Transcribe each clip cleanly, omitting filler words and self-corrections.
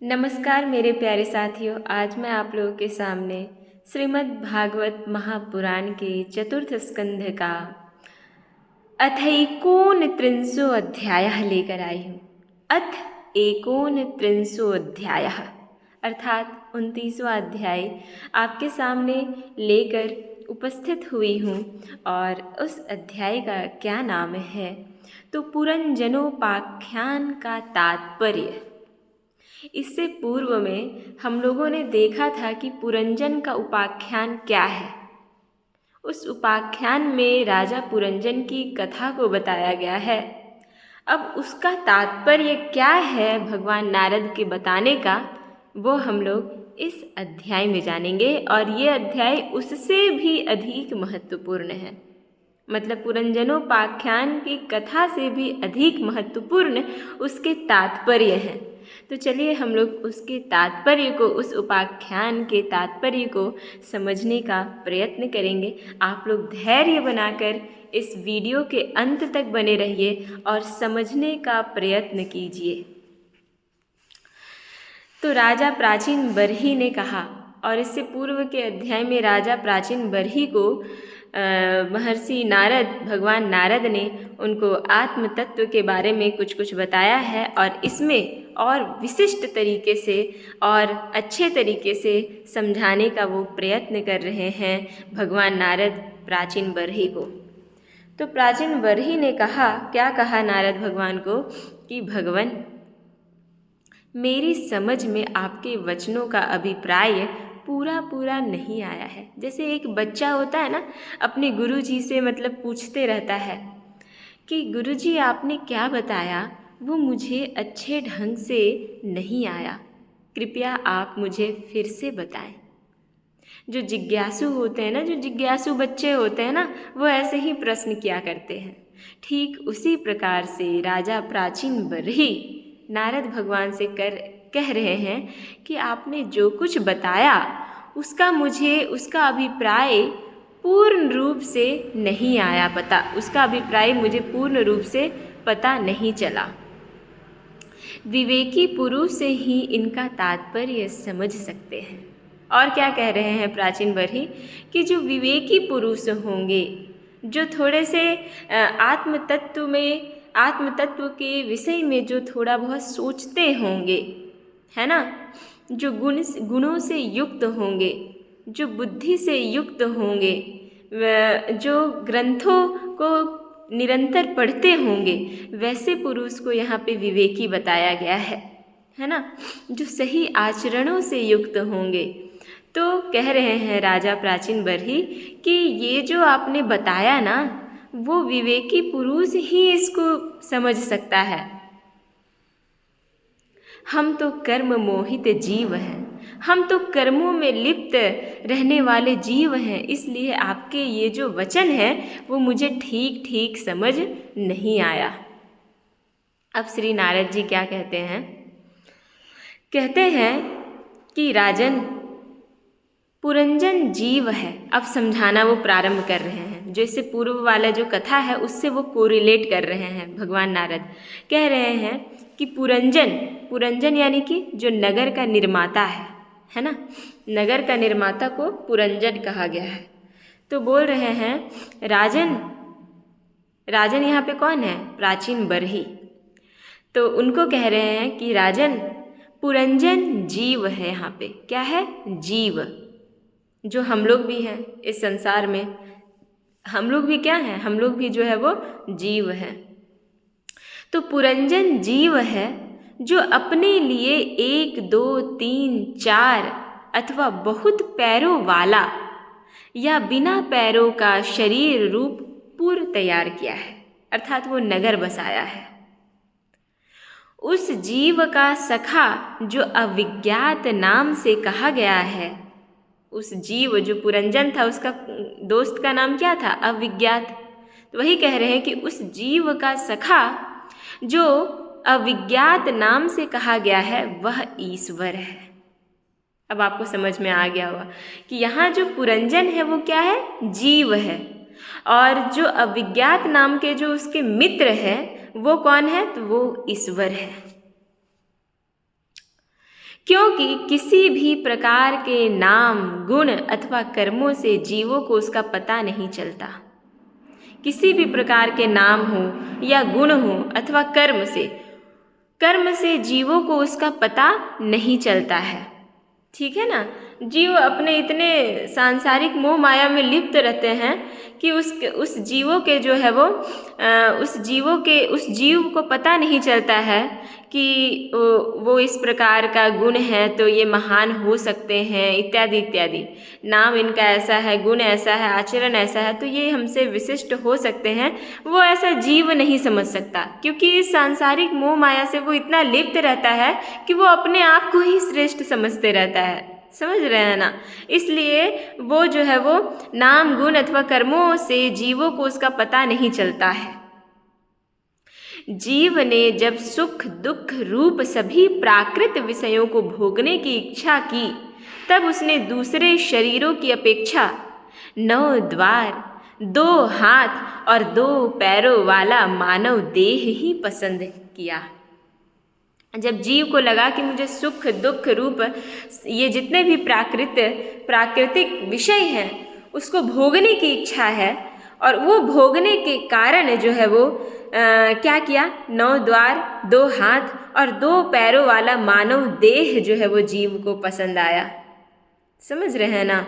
नमस्कार मेरे प्यारे साथियों। आज मैं आप लोगों के सामने श्रीमद् भागवत महापुराण के चतुर्थ स्कंध का अथैकोनत्रिंशो अध्यायः लेकर आई हूँ। अथ एकोनत्रिंशो अध्यायः अर्थात 29वां अध्याय आपके सामने लेकर उपस्थित हुई हूँ। और उस अध्याय का क्या नाम है तो पुरंजनोपाख्यान का तात्पर्य। इससे पूर्व में हम लोगों ने देखा था कि पुरंजन का उपाख्यान क्या है। उस उपाख्यान में राजा पुरंजन की कथा को बताया गया है। अब उसका तात्पर्य क्या है भगवान नारद के बताने का, वो हम लोग इस अध्याय में जानेंगे। और ये अध्याय उससे भी अधिक महत्वपूर्ण है, मतलब पुरंजनोपाख्यान की कथा से भी अधिक महत्वपूर्ण उसके तात्पर्य हैं। तो चलिए हम लोग उसके तात्पर्य को, उस उपाख्यान के तात्पर्य को समझने का प्रयत्न करेंगे। आप लोग धैर्य बनाकर इस वीडियो के अंत तक बने रहिए और समझने का प्रयत्न कीजिए। तो राजा प्राचीन बरही ने कहा, और इससे पूर्व के अध्याय में राजा प्राचीन बरही को महर्षि नारद, भगवान नारद ने उनको आत्म तत्व के बारे में कुछ बताया है। और इसमें और विशिष्ट तरीके से और अच्छे तरीके से समझाने का वो प्रयत्न कर रहे हैं भगवान नारद प्राचीन बरही को। तो प्राचीन बरही ने कहा, क्या कहा नारद भगवान को कि भगवान, मेरी समझ में आपके वचनों का अभिप्राय पूरा नहीं आया है। जैसे एक बच्चा होता है ना, अपने गुरुजी से मतलब पूछते रहता है कि गुरुजी आपने क्या बताया, वो मुझे अच्छे ढंग से नहीं आया, कृपया आप मुझे फिर से बताएं। जो जिज्ञासु होते हैं ना, जो जिज्ञासु बच्चे होते हैं ना, वो ऐसे ही प्रश्न किया करते हैं। ठीक उसी प्रकार से राजा प्राचीन बरही नारद भगवान से कह रहे हैं कि आपने जो कुछ बताया उसका मुझे उसका अभिप्राय पूर्ण रूप से नहीं आया पता, उसका अभिप्राय मुझे पूर्ण रूप से पता नहीं चला। विवेकी पुरुष से ही इनका तात्पर्य समझ सकते हैं। और क्या कह रहे हैं प्राचीन बरही कि जो विवेकी पुरुष होंगे, जो थोड़े से आत्म तत्व के विषय में जो थोड़ा बहुत सोचते होंगे, है ना, जो गुणों से युक्त होंगे, जो बुद्धि से युक्त होंगे, जो ग्रंथों को निरंतर पढ़ते होंगे, वैसे पुरुष को यहाँ पे विवेकी बताया गया है ना, जो सही आचरणों से युक्त होंगे। तो कह रहे हैं राजा प्राचीन बरही कि ये जो आपने बताया ना, वो विवेकी पुरुष ही इसको समझ सकता है। हम तो कर्म मोहित जीव हैं, हम तो कर्मों में लिप्त रहने वाले जीव हैं, इसलिए आपके ये जो वचन है वो मुझे ठीक समझ नहीं आया। अब श्री नारद जी क्या कहते हैं, कहते हैं कि राजन, पुरंजन जीव है। अब समझाना वो प्रारंभ कर रहे हैं, जो इससे पूर्व वाला जो कथा है उससे वो कोरिलेट कर रहे हैं। भगवान नारद कह रहे हैं कि पुरंजन यानी कि जो नगर का निर्माता है ना, नगर का निर्माता को पुरंजन कहा गया है। तो बोल रहे हैं राजन यहाँ पे कौन है, प्राचीन बरही। तो उनको कह रहे हैं कि राजन, पुरंजन जीव है। यहाँ पे क्या है, जीव, जो हम लोग भी हैं इस संसार में, हम लोग भी क्या हैं, हम लोग भी जो है वो जीव हैं। तो पुरंजन जीव है जो अपने लिए 1, 2, 3, 4 अथवा बहुत पैरों वाला या बिना पैरों का शरीर रूप पूर्व तैयार किया है, अर्थात वो नगर बसाया है। उस जीव का सखा जो अविज्ञात नाम से कहा गया है, उस जीव जो पुरंजन था उसका दोस्त का नाम क्या था, अविज्ञात। तो वही कह रहे हैं कि उस जीव का सखा जो अविज्ञात नाम से कहा गया है वह ईश्वर है। अब आपको समझ में आ गया होगा कि यहाँ जो पुरंजन है वो क्या है, जीव है, और जो अविज्ञात नाम के जो उसके मित्र है वो कौन है, तो वो ईश्वर है। क्योंकि किसी भी प्रकार के नाम, गुण अथवा कर्मों से जीवों को उसका पता नहीं चलता। किसी भी प्रकार के नाम हो या गुण हो अथवा कर्म से जीवों को उसका पता नहीं चलता है। ठीक है ना। जीव अपने इतने सांसारिक मोह माया में लिप्त रहते हैं कि उस जीवों के जो है वो उस जीव को पता नहीं चलता है कि वो इस प्रकार का गुण है तो ये महान हो सकते हैं, इत्यादि इत्यादि। नाम इनका ऐसा है, गुण ऐसा है, आचरण ऐसा है, तो ये हमसे विशिष्ट हो सकते हैं। वो ऐसा जीव नहीं समझ सकता, क्योंकि इस सांसारिक मोह माया से वो इतना लिप्त रहता है कि वो अपने आप को ही श्रेष्ठ समझते रहता है। समझ रहे हैं ना। इसलिए वो जो है वो नाम, गुण अथवा कर्मों से जीवों को उसका पता नहीं चलता है। जीव ने जब सुख दुख रूप सभी प्राकृत विषयों को भोगने की इच्छा की, तब उसने दूसरे शरीरों की अपेक्षा 9 द्वार, 2 हाथ और 2 पैरों वाला मानव देह ही पसंद किया। जब जीव को लगा कि मुझे सुख दुख रूप ये जितने भी प्राकृतिक विषय हैं उसको भोगने की इच्छा है, और वो भोगने के कारण जो है वो क्या किया, 9 द्वार, 2 हाथ और 2 पैरों वाला मानव देह जो है वो जीव को पसंद आया। समझ रहे हैं ना।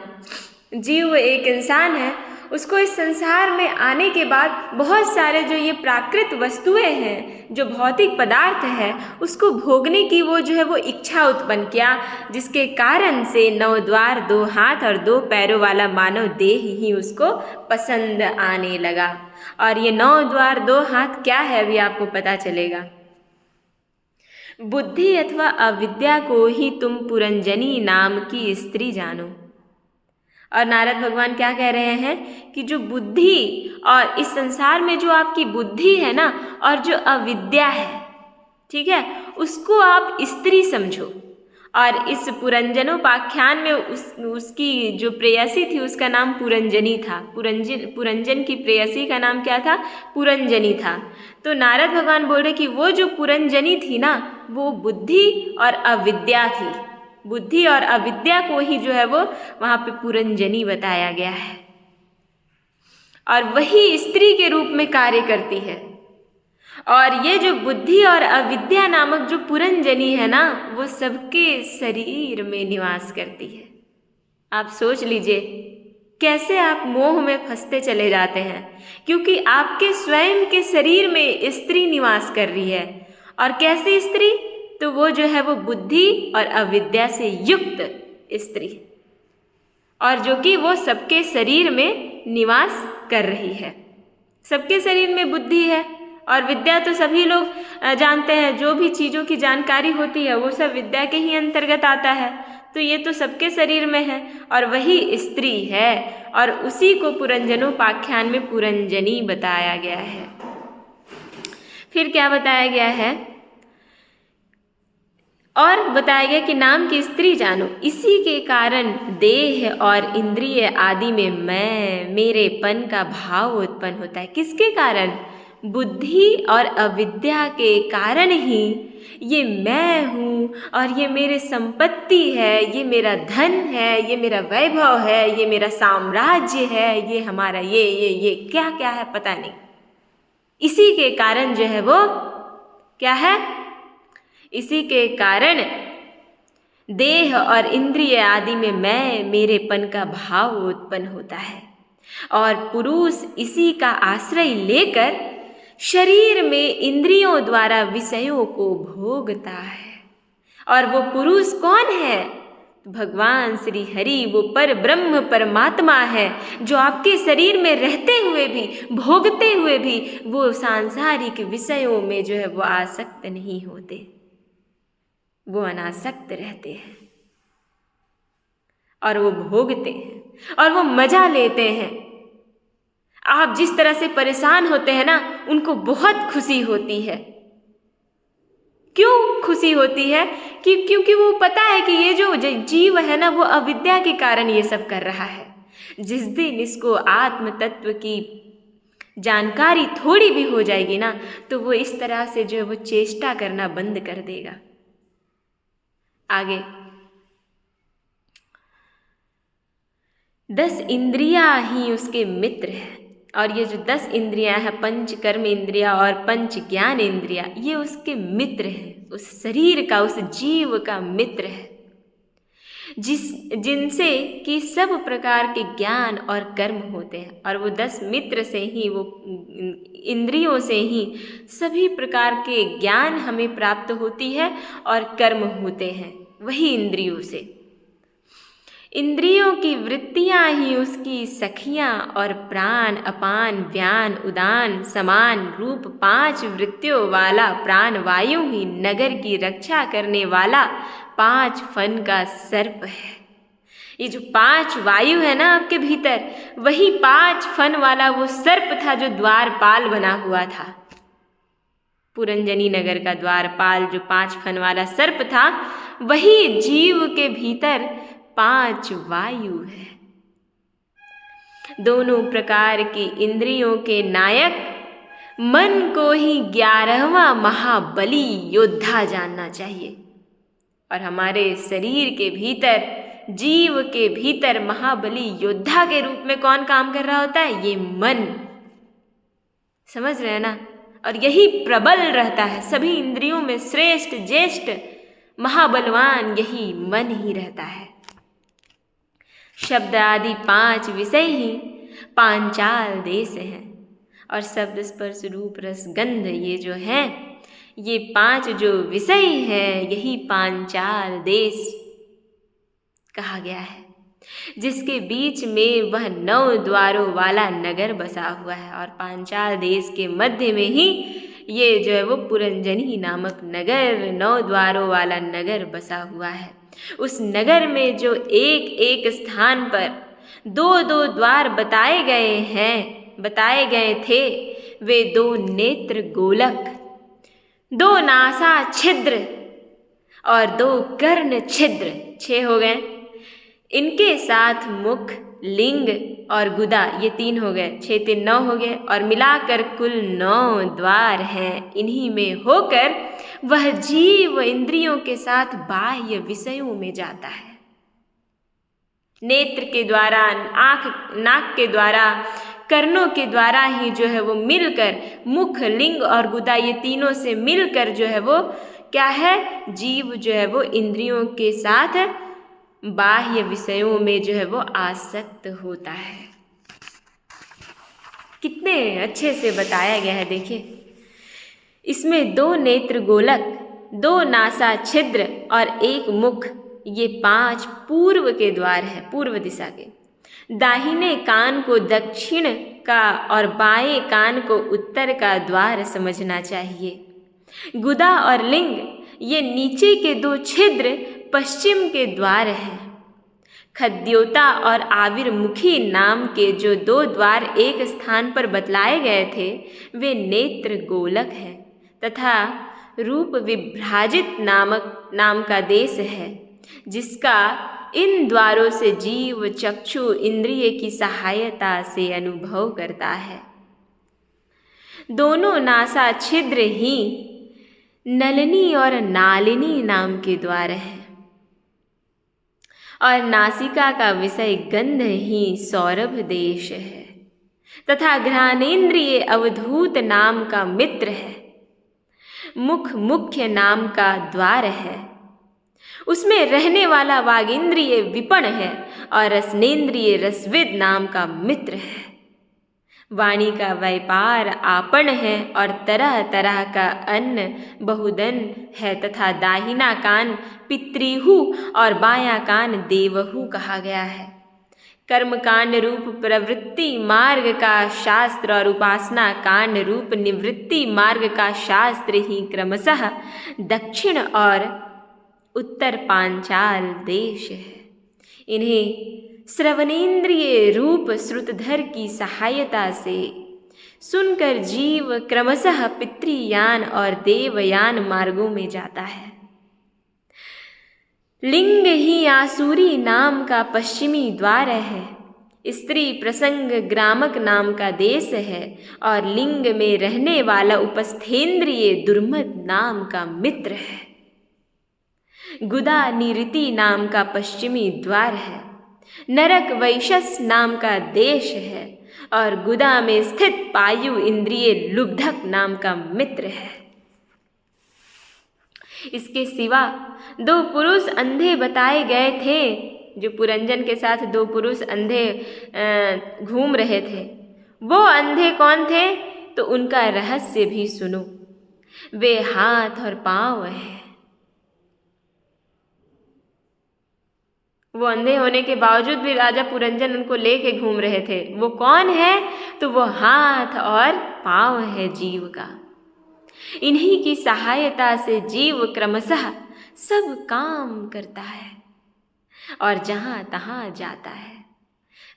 जीव एक इंसान है, उसको इस संसार में आने के बाद बहुत सारे जो ये प्राकृत वस्तुएं हैं, जो भौतिक पदार्थ है, उसको भोगने की वो जो है वो इच्छा उत्पन्न किया, जिसके कारण से 9 द्वार, 2 हाथ और 2 पैरों वाला मानव देह ही उसको पसंद आने लगा। और ये 9 द्वार 2 हाथ क्या है अभी आपको पता चलेगा। बुद्धि अथवा अविद्या को ही तुम पुरंजनी नाम की स्त्री जानो। और नारद भगवान क्या कह रहे हैं कि जो बुद्धि और इस संसार में जो आपकी बुद्धि है ना, और जो अविद्या है, ठीक है, उसको आप स्त्री समझो। और इस पुरंजनोपाख्यान में उसकी जो प्रेयसी थी उसका नाम पुरंजनी था। पुरंजन की प्रेयसी का नाम क्या था, पुरंजनी था। तो नारद भगवान बोल रहे कि वो जो पुरंजनी थी ना, वो बुद्धि और अविद्या थी। बुद्धि और अविद्या को ही जो है वो वहाँ पे पुरंजनी बताया गया है, और वही स्त्री के रूप में कार्य करती है। और ये जो बुद्धि और अविद्या नामक जो पुरंजनी है ना, वो सबके शरीर में निवास करती है। आप सोच लीजिए कैसे आप मोह में फंसते चले जाते हैं, क्योंकि आपके स्वयं के शरीर में स्त्री निवास कर रही है। और कैसी स्त्री, तो वो जो है वो बुद्धि और अविद्या से युक्त स्त्री, और जो कि वो सबके शरीर में निवास कर रही है। सबके शरीर में बुद्धि है, और विद्या तो सभी लोग जानते हैं, जो भी चीज़ों की जानकारी होती है वो सब विद्या के ही अंतर्गत आता है। तो ये तो सबके शरीर में है, और वही स्त्री है, और उसी को पुरंजनोपाख्यान में पुरंजनी बताया गया है। फिर क्या बताया गया है, और बताया गया कि नाम की स्त्री जानो, इसी के कारण देह और इंद्रिय आदि में मैं, मेरेपन का भाव उत्पन्न होता है। किसके कारण, बुद्धि और अविद्या के कारण ही ये मैं हूँ, और ये मेरी संपत्ति है, ये मेरा धन है, ये मेरा वैभव है, ये मेरा साम्राज्य है, ये हमारा ये क्या क्या है पता नहीं। इसी के कारण जो है वो क्या है, इसी के कारण देह और इंद्रिय आदि में मैं, मेरेपन का भाव उत्पन्न होता है। और पुरुष इसी का आश्रय लेकर शरीर में इंद्रियों द्वारा विषयों को भोगता है। और वो पुरुष कौन है, भगवान श्री हरि, वो पर ब्रह्म परमात्मा है, जो आपके शरीर में रहते हुए भी, भोगते हुए भी वो सांसारिक विषयों में जो है वो आसक्त नहीं होते, वो अनासक्त रहते हैं, और वो भोगते हैं, और वो मजा लेते हैं। आप जिस तरह से परेशान होते हैं ना, उनको बहुत खुशी होती है। क्यों खुशी होती है, क्योंकि वो पता है कि ये जो जीव है ना, वो अविद्या के कारण ये सब कर रहा है। जिस दिन इसको आत्म तत्व की जानकारी थोड़ी भी हो जाएगी ना, तो वो इस तरह से जो है वो चेष्टा करना बंद कर देगा। आगे 10 इंद्रियां ही उसके मित्र है। और ये जो 10 इंद्रियां हैं, पंच कर्म इंद्रिया और पंच ज्ञान इंद्रिया, ये उसके मित्र हैं, उस शरीर का, उस जीव का मित्र है, जिनसे कि सब प्रकार के ज्ञान और कर्म होते हैं। और वो 10 मित्र से ही, वो इंद्रियों से ही सभी प्रकार के ज्ञान हमें प्राप्त होती है और कर्म होते हैं, वही इंद्रियों से। इंद्रियों की वृत्तियां ही उसकी सखियां और प्राण, अपान, व्यान, उदान, समान, रूप 5 वृत्तियों वाला प्राण वायु ही नगर की रक्षा करने वाला 5 फन का सर्प है। ये जो 5 वायु है ना आपके भीतर, वही 5 फन वाला वो सर्प था जो द्वारपाल बना हुआ था। पुरंजनी नगर का द्वारपाल जो 5 फन वाला सर्प था, वही जीव के भीतर 5 वायु है। दोनों प्रकार की इंद्रियों के नायक मन को ही 11वां महाबली योद्धा जानना चाहिए। और हमारे शरीर के भीतर, जीव के भीतर महाबली योद्धा के रूप में कौन काम कर रहा होता है? ये मन। समझ रहे हैं ना? और यही प्रबल रहता है, सभी इंद्रियों में श्रेष्ठ, ज्येष्ठ, महाबलवान यही मन ही रहता है। शब्द आदि 5 विषय ही पांचाल देश हैं। और शब्द, स्पर्श, रूप, रस, गंध, ये जो है, ये 5 जो विषय है, यही पांचाल देश कहा गया है, जिसके बीच में वह 9 द्वारों वाला नगर बसा हुआ है। और पांचाल देश के मध्य में ही ये जो है वो पुरंजनी नामक नगर, 9 द्वारों वाला नगर बसा हुआ है। उस नगर में जो एक एक स्थान पर 2-2 द्वार बताए गए थे, वे 2 नेत्र गोलक, 2 नासा छिद्र और 2 कर्ण छिद्र, 6 हो गए। इनके साथ मुख, लिंग और गुदा, ये 3 हो गए, 6 3 9 हो गए। और मिलाकर कुल 9 द्वार हैं। इन्हीं में होकर वह जीव इंद्रियों के साथ बाह्य विषयों में जाता है। नेत्र के द्वारा, आँख, नाक के द्वारा, कर्णों के द्वारा ही जो है वो मिलकर, मुख, लिंग और गुदा, ये तीनों से मिलकर जो है वो क्या है? जीव जो है वो इंद्रियों के साथ बाह्य विषयों में जो है वो आसक्त होता है। कितने अच्छे से बताया गया है, देखिए। इसमें 2 नेत्र गोलक, 2 नासा छिद्र और 1 मुख, ये 5 पूर्व के द्वार हैं, पूर्व दिशा के। दाहिने कान को दक्षिण का और बाएं कान को उत्तर का द्वार समझना चाहिए। गुदा और लिंग, ये नीचे के 2 छिद्र पश्चिम के द्वार हैं। खद्योता और आविर्मुखी नाम के जो 2 द्वार एक स्थान पर बतलाए गए थे, वे नेत्र गोलक हैं तथा रूप विभ्राजित नाम का देश है, जिसका इन द्वारों से जीव चक्षु इंद्रिय की सहायता से अनुभव करता है। दोनों नासा छिद्र ही नलिनी और नालिनी नाम के द्वार हैं और नासिका का विषय गंध ही सौरभ देश है तथा घ्राणेन्द्रिय अवधूत नाम का मित्र है। मुख मुख्य नाम का द्वार है, उसमें रहने वाला वागेंद्रिय विपण है और रसनेन्द्रिय रसविद नाम का मित्र है। वाणी का व्यापार आपन है और तरह तरह का अन्न बहुदन है तथा दाहिना कान पितृहु और बायां कान देवहु कहा गया है। कर्म कांड रूप प्रवृत्ति मार्ग का शास्त्र और उपासना कांड रूप निवृत्ति मार्ग का शास्त्र ही क्रमशः दक्षिण और उत्तर पांचाल देश है। इन्हें श्रवणेन्द्रिय रूप श्रुतधर की सहायता से सुनकर जीव क्रमशः पितृयान और देवयान मार्गों में जाता है। लिंग ही आसुरी नाम का पश्चिमी द्वार है, स्त्री प्रसंग ग्रामक नाम का देश है और लिंग में रहने वाला उपस्थेंद्रिय दुर्मद नाम का मित्र है। गुदा निरति नाम का पश्चिमी द्वार है, नरक वैशस नाम का देश है, और गुदा में स्थित पायु इंद्रिय लुब्धक नाम का मित्र है। इसके सिवा 2 पुरुष अंधे बताए गए थे, जो पुरंजन के साथ 2 पुरुष अंधे घूम रहे थे। वो अंधे कौन थे? तो उनका रहस्य भी सुनो। वे हाथ और पांव हैं। वो अंधे होने के बावजूद भी राजा पुरंजन उनको लेके घूम रहे थे। वो कौन है? तो वो हाथ और पांव है जीव का। इन्हीं की सहायता से जीव क्रमशः सब काम करता है और जहाँ तहाँ जाता है।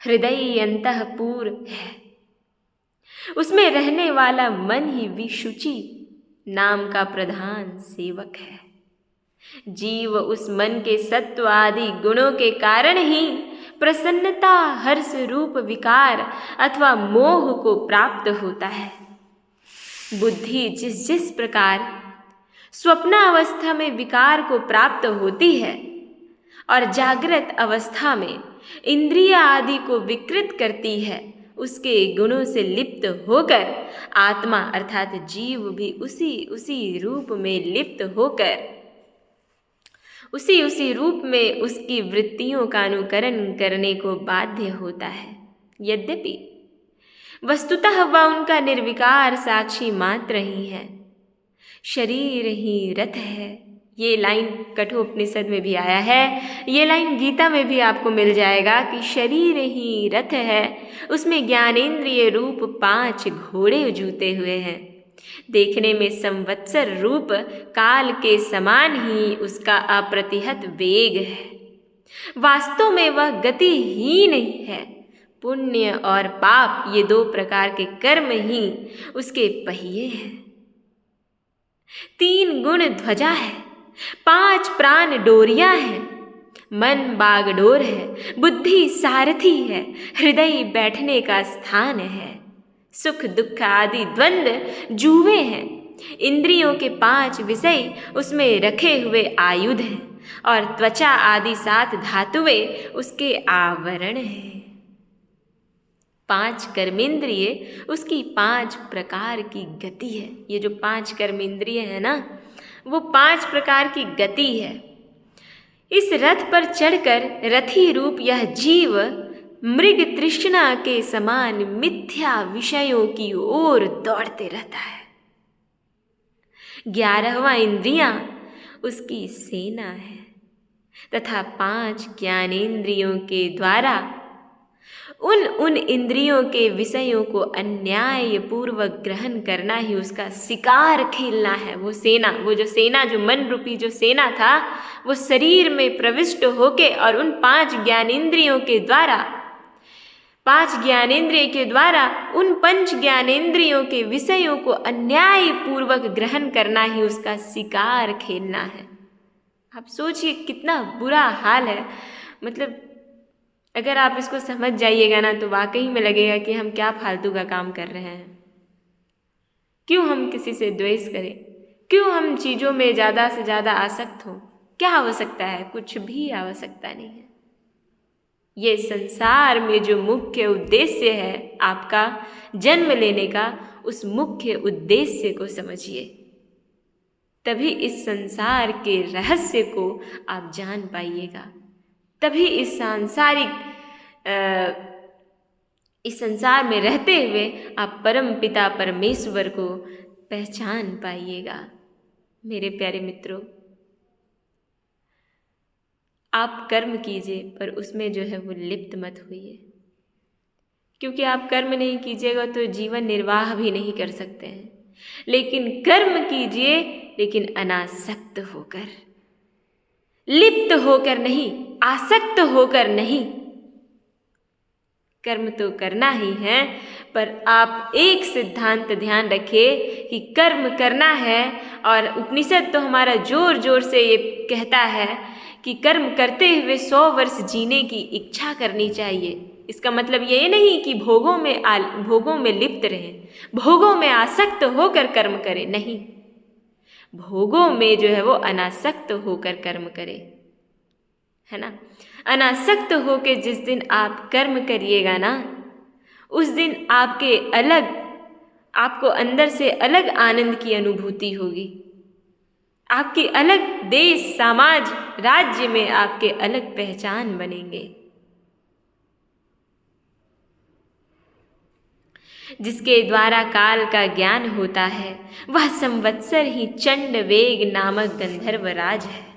हृदय अंतःपुर है, उसमें रहने वाला मन ही विशुचि नाम का प्रधान सेवक है। जीव उस मन के सत्व आदि गुणों के कारण ही प्रसन्नता, हर्ष रूप विकार अथवा मोह को प्राप्त होता है। बुद्धि जिस जिस प्रकार स्वप्नावस्था में विकार को प्राप्त होती है और जागृत अवस्था में इंद्रिय आदि को विकृत करती है, उसके गुणों से लिप्त होकर आत्मा अर्थात जीव भी उसी रूप में लिप्त होकर उसी रूप में उसकी वृत्तियों का अनुकरण करने को बाध्य होता है। यद्यपि वस्तुतः वह उनका निर्विकार साक्षी मात्र ही है। शरीर ही रथ है। ये लाइन कठोपनिषद में भी आया है, ये लाइन गीता में भी आपको मिल जाएगा कि शरीर ही रथ है, उसमें ज्ञानेंद्रिय रूप 5 घोड़े जूते हुए हैं। देखने में संवत्सर रूप काल के समान ही उसका अप्रतिहत वेग है। वास्तव में वह गतिहीन है। पुण्य और पाप ये 2 प्रकार के कर्म ही उसके पहिए हैं। 3 गुण ध्वजा है, 5 प्राण डोरियां हैं। मन बागडोर है, बुद्धि सारथी है, हृदय बैठने का स्थान है। सुख दुख आदि द्वंद्व जुए हैं। इंद्रियों के 5 विषय उसमें रखे हुए आयुध हैं और त्वचा आदि 7 धातुएं उसके आवरण हैं। 5 कर्मेंद्रिय उसकी 5 प्रकार की गति है। ये जो 5 कर्मेंद्रिय है ना, वो 5 प्रकार की गति है। इस रथ पर चढ़कर रथी रूप यह जीव मृग तृष्णा के समान मिथ्या विषयों की ओर दौड़ते रहता है। 11वां इंद्रियां उसकी सेना है तथा 5 ज्ञानेंद्रियों के द्वारा उन इंद्रियों के विषयों को अन्याय पूर्वक ग्रहण करना ही उसका शिकार खेलना है। वो सेना, वो जो सेना, जो मन रूपी जो सेना था, वो शरीर में प्रविष्ट होके और उन 5 ज्ञानेंद्रियों के द्वारा 5 ज्ञानेंद्रिय के द्वारा उन 5 ज्ञानेंद्रियों के विषयों को अन्याय पूर्वक ग्रहण करना ही उसका शिकार खेलना है। आप सोचिए कितना बुरा हाल है। मतलब अगर आप इसको समझ जाइएगा ना, तो वाकई में लगेगा कि हम क्या फालतू का काम कर रहे हैं। क्यों हम किसी से द्वेष करें? क्यों हम चीज़ों में ज़्यादा से ज़्यादा आसक्त हों? क्या आवश्यकता है? कुछ भी आवश्यकता नहीं है। ये संसार में जो मुख्य उद्देश्य है आपका जन्म लेने का, उस मुख्य उद्देश्य को समझिए, तभी इस संसार के रहस्य को आप जान पाइएगा। तभी इस संसार में रहते हुए आप परम पिता परमेश्वर को पहचान पाइएगा। मेरे प्यारे मित्रों, आप कर्म कीजिए, पर उसमें जो है वो लिप्त मत होइए, क्योंकि आप कर्म नहीं कीजिएगा तो जीवन निर्वाह भी नहीं कर सकते हैं। लेकिन कर्म कीजिए, लेकिन अनासक्त होकर, लिप्त होकर नहीं, आसक्त होकर नहीं। कर्म तो करना ही है, पर आप एक सिद्धांत ध्यान रखिए कि कर्म करना है। और उपनिषद तो हमारा जोर जोर से ये कहता है कि कर्म करते हुए 100 वर्ष जीने की इच्छा करनी चाहिए। इसका मतलब ये नहीं कि भोगों में लिप्त रहें, भोगों में आसक्त होकर कर्म करें, नहीं। भोगों में जो है वो अनासक्त होकर कर्म करे, है ना। अनासक्त होकर जिस दिन आप कर्म करिएगा ना, उस दिन आपको अंदर से अलग आनंद की अनुभूति होगी। आपकी अलग देश, समाज, राज्य में आपके अलग पहचान बनेंगे। जिसके द्वारा काल का ज्ञान होता है वह संवत्सर ही चंड वेग नामक गंधर्व राज है।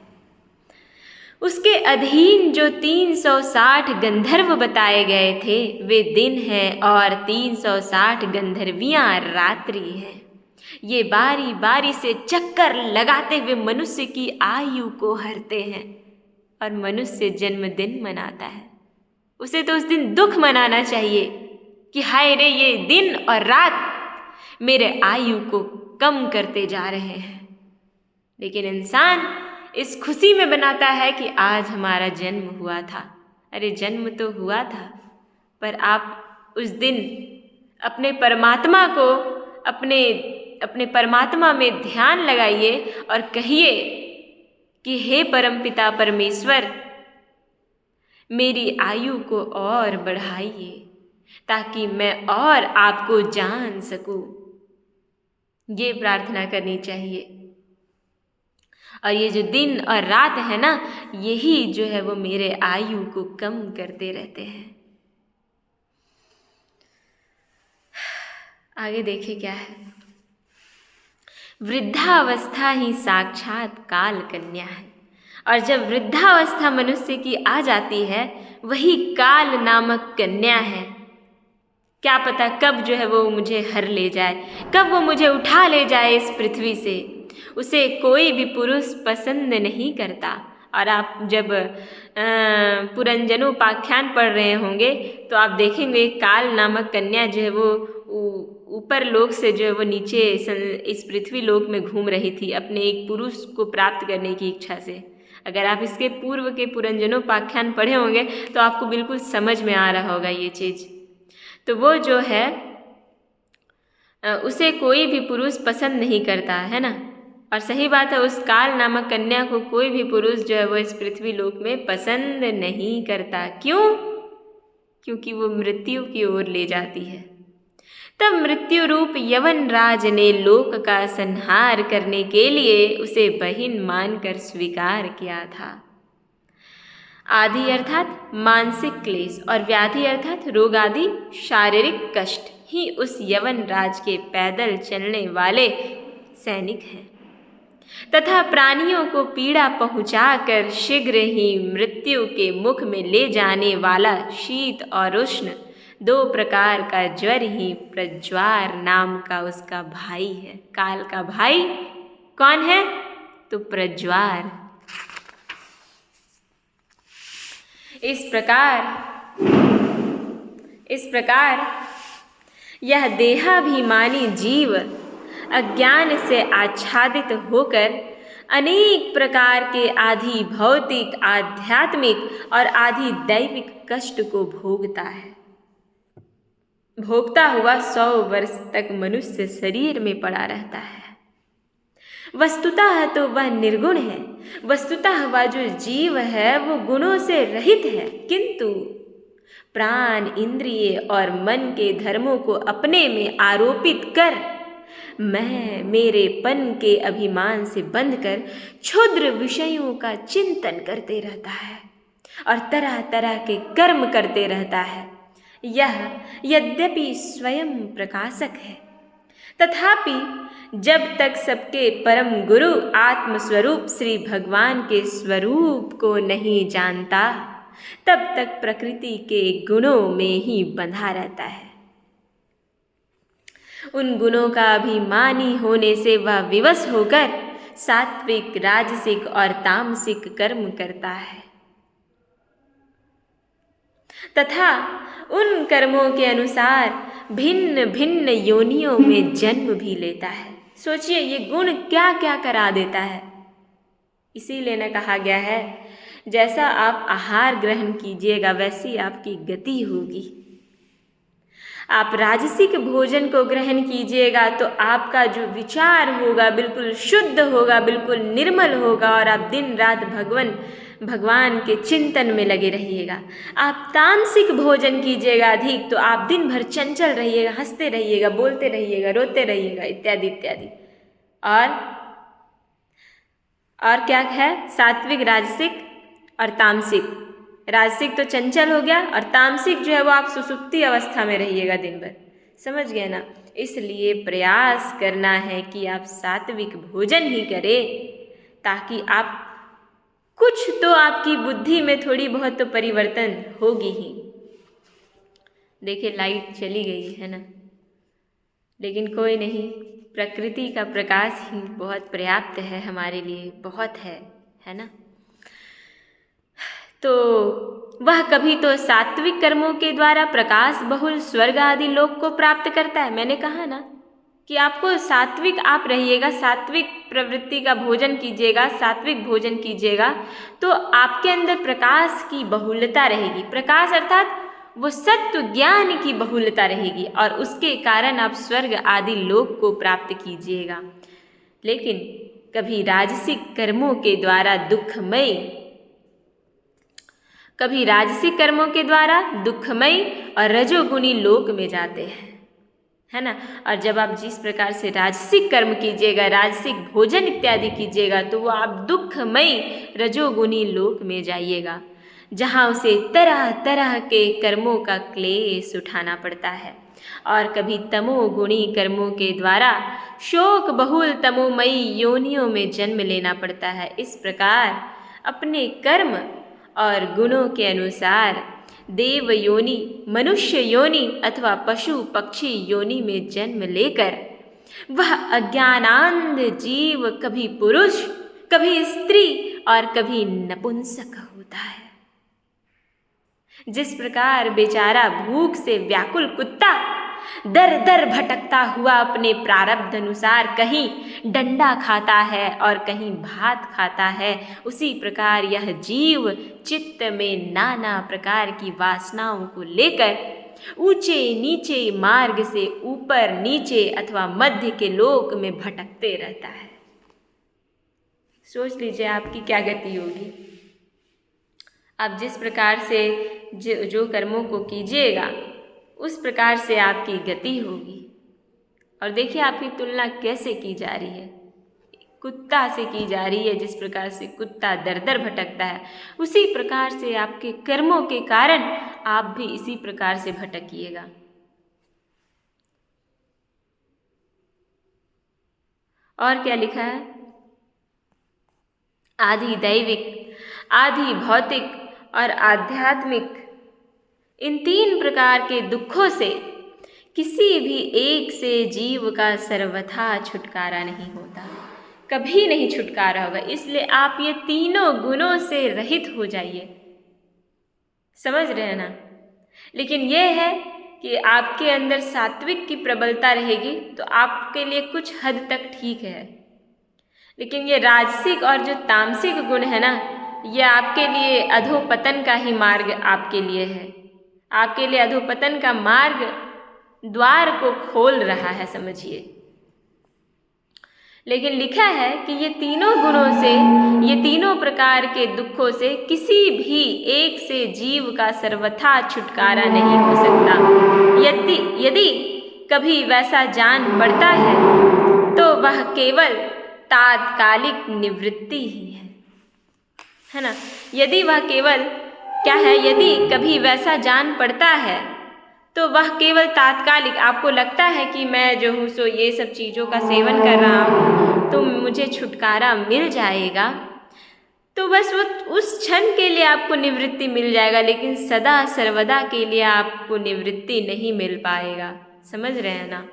उसके अधीन जो 360 गंधर्व बताए गए थे वे दिन हैं और 360 गंधर्वियां रात्रि हैं। ये बारी बारी से चक्कर लगाते हुए मनुष्य की आयु को हरते हैं और मनुष्य जन्मदिन मनाता है। उसे तो उस दिन दुख मनाना चाहिए कि हाय रे, ये दिन और रात मेरे आयु को कम करते जा रहे हैं। लेकिन इंसान इस खुशी में बनाता है कि आज हमारा जन्म हुआ था। अरे जन्म तो हुआ था, पर आप उस दिन अपने परमात्मा को अपने परमात्मा में ध्यान लगाइए और कहिए कि हे परमपिता परमेश्वर, मेरी आयु को और बढ़ाइए ताकि मैं और आपको जान सकूं। ये प्रार्थना करनी चाहिए। और ये जो दिन और रात है ना, यही जो है वो मेरे आयु को कम करते रहते हैं। आगे देखिए क्या है। वृद्धावस्था ही साक्षात काल कन्या है। और जब वृद्धावस्था मनुष्य की आ जाती है, वही काल नामक कन्या है। क्या पता कब जो है वो मुझे हर ले जाए, कब वो मुझे उठा ले जाए इस पृथ्वी से। उसे कोई भी पुरुष पसंद नहीं करता। और आप जब पुरंजनोपाख्यान पढ़ रहे होंगे तो आप देखेंगे काल नामक कन्या जो है वो ऊपर लोक से जो है वो नीचे इस पृथ्वी लोक में घूम रही थी अपने एक पुरुष को प्राप्त करने की इच्छा से। अगर आप इसके पूर्व के पुरंजनोपाख्यान पढ़े होंगे तो आपको बिल्कुल समझ में आ रहा होगा ये चीज़। तो वो जो है उसे कोई भी पुरुष पसंद नहीं करता, है ना। और सही बात है, उस काल नामक कन्या को कोई भी पुरुष जो है वो इस पृथ्वी लोक में पसंद नहीं करता। क्यों? क्योंकि वो मृत्यु की ओर ले जाती है। तब मृत्यु रूप यवन राज ने लोक का संहार करने के लिए उसे बहिन मानकर स्वीकार किया था। आदि अर्थात मानसिक क्लेश और व्याधि अर्थात रोग आदि शारीरिक कष्ट ही उस यवन राज के पैदल चलने वाले सैनिक हैं तथा प्राणियों को पीड़ा पहुंचाकर शीघ्र ही मृत्यु के मुख में ले जाने वाला शीत और उष्ण 2 प्रकार का ज्वर ही प्रज्वार नाम का उसका भाई है। काल का भाई कौन है? तो प्रज्वार। इस प्रकार यह देहाभिमानी जीव अज्ञान से आच्छादित होकर अनेक प्रकार के आधि भौतिक, आध्यात्मिक और आधि दैविक कष्ट को भोगता है। भोगता हुआ 100 वर्ष तक मनुष्य शरीर में पड़ा रहता है। वस्तुतः तो वह निर्गुण है। वस्तुतः वह जो जीव है वो गुणों से रहित है, किंतु प्राण, इंद्रिय और मन के धर्मों को अपने में आरोपित कर मैं मेरेपन के अभिमान से बंधकर क्षुद्र विषयों का चिंतन करते रहता है और तरह तरह के कर्म करते रहता है। यह यद्यपि स्वयं प्रकाशक है, तथापि जब तक सबके परम गुरु आत्मस्वरूप श्री भगवान के स्वरूप को नहीं जानता, तब तक प्रकृति के गुणों में ही बंधा रहता है। उन गुणों का अभिमानी होने से वह विवश होकर सात्विक, राजसिक और तामसिक कर्म करता है तथा उन कर्मों के अनुसार भिन्न भिन्न योनियों में जन्म भी लेता है। सोचिए ये गुण क्या क्या करा देता है। इसीलिए न कहा गया है जैसा आप आहार ग्रहण कीजिएगा वैसी आपकी गति होगी। आप राजसिक भोजन को ग्रहण कीजिएगा तो आपका जो विचार होगा बिल्कुल शुद्ध होगा, बिल्कुल निर्मल होगा और आप दिन रात भगवान के चिंतन में लगे रहिएगा। आप तामसिक भोजन कीजिएगा अधिक तो आप दिन भर चंचल रहिएगा, हंसते रहिएगा, बोलते रहिएगा, रोते रहिएगा, इत्यादि इत्यादि। और क्या है? सात्विक, राजसिक और तामसिक। राजसिक तो चंचल हो गया और तामसिक जो है वो आप सुसुप्ति अवस्था में रहिएगा दिन भर। समझ गए ना? इसलिए प्रयास करना है कि आप सात्विक भोजन ही करें ताकि आप कुछ तो आपकी बुद्धि में थोड़ी बहुत तो परिवर्तन होगी ही। देखिए लाइट चली गई है ना, लेकिन कोई नहीं, प्रकृति का प्रकाश ही बहुत पर्याप्त है हमारे लिए, बहुत है ना। तो वह कभी तो सात्विक कर्मों के द्वारा प्रकाश बहुल स्वर्ग आदि लोक को प्राप्त करता है। मैंने कहा ना कि आपको सात्विक आप रहिएगा, सात्विक प्रवृत्ति का भोजन कीजिएगा, सात्विक भोजन कीजिएगा तो आपके अंदर प्रकाश की बहुलता रहेगी। प्रकाश अर्थात वो सत्व ज्ञान की बहुलता रहेगी और उसके कारण आप स्वर्ग आदि लोक को प्राप्त कीजिएगा। लेकिन कभी राजसिक कर्मों के द्वारा दुखमय और रजोगुणी लोक में जाते हैं, है ना। और जब आप जिस प्रकार से राजसिक कर्म कीजिएगा, राजसिक भोजन इत्यादि कीजिएगा तो वो आप दुखमय रजोगुणी लोक में जाइएगा, जहाँ उसे तरह तरह के कर्मों का क्लेश उठाना पड़ता है। और कभी तमोगुणी कर्मों के द्वारा शोक बहुल तमोमयी योनियों में जन्म लेना पड़ता है। इस प्रकार अपने कर्म और गुणों के अनुसार देव योनि, मनुष्य योनि अथवा पशु पक्षी योनि में जन्म लेकर वह अज्ञानांध जीव कभी पुरुष, कभी स्त्री और कभी नपुंसक होता है। जिस प्रकार बेचारा भूख से व्याकुल कुत्ता दर दर भटकता हुआ अपने प्रारब्ध अनुसार कहीं डंडा खाता है और कहीं भात खाता है, उसी प्रकार यह जीव चित्त में नाना प्रकार की वासनाओं को लेकर ऊंचे नीचे मार्ग से ऊपर नीचे अथवा मध्य के लोक में भटकते रहता है। सोच लीजिए आपकी क्या गति होगी। आप जिस प्रकार से जो कर्मों को कीजिएगा उस प्रकार से आपकी गति होगी। और देखिए आपकी तुलना कैसे की जा रही है, कुत्ता से की जा रही है। जिस प्रकार से कुत्ता दर दर भटकता है उसी प्रकार से आपके कर्मों के कारण आप भी इसी प्रकार से भटकिएगा। और क्या लिखा है? आधि दैविक, आधि भौतिक और आध्यात्मिक, इन तीन प्रकार के दुखों से किसी भी एक से जीव का सर्वथा छुटकारा नहीं होता, कभी नहीं छुटकारा होगा। इसलिए आप ये तीनों गुणों से रहित हो जाइए। समझ रहे हैं ना? लेकिन यह है कि आपके अंदर सात्विक की प्रबलता रहेगी तो आपके लिए कुछ हद तक ठीक है। लेकिन ये राजसिक और जो तामसिक गुण है ना, ये आपके लिए अधोपतन का ही मार्ग आपके लिए है। आपके लिए अधोपतन का मार्ग द्वार को खोल रहा है, समझिए। लेकिन लिखा है कि ये तीनों गुणों से, ये तीनों प्रकार के दुखों से किसी भी एक से जीव का सर्वथा छुटकारा नहीं हो सकता। यदि कभी वैसा जान पड़ता है तो वह केवल तात्कालिक निवृत्ति ही है ना। यदि वह केवल क्या है, यदि कभी वैसा जान पड़ता है तो वह केवल तात्कालिक, आपको लगता है कि मैं जो हूँ सो ये सब चीज़ों का सेवन कर रहा हूँ तो मुझे छुटकारा मिल जाएगा, तो बस वो उस क्षण के लिए आपको निवृत्ति मिल जाएगा, लेकिन सदा सर्वदा के लिए आपको निवृत्ति नहीं मिल पाएगा। समझ रहे हैं ना?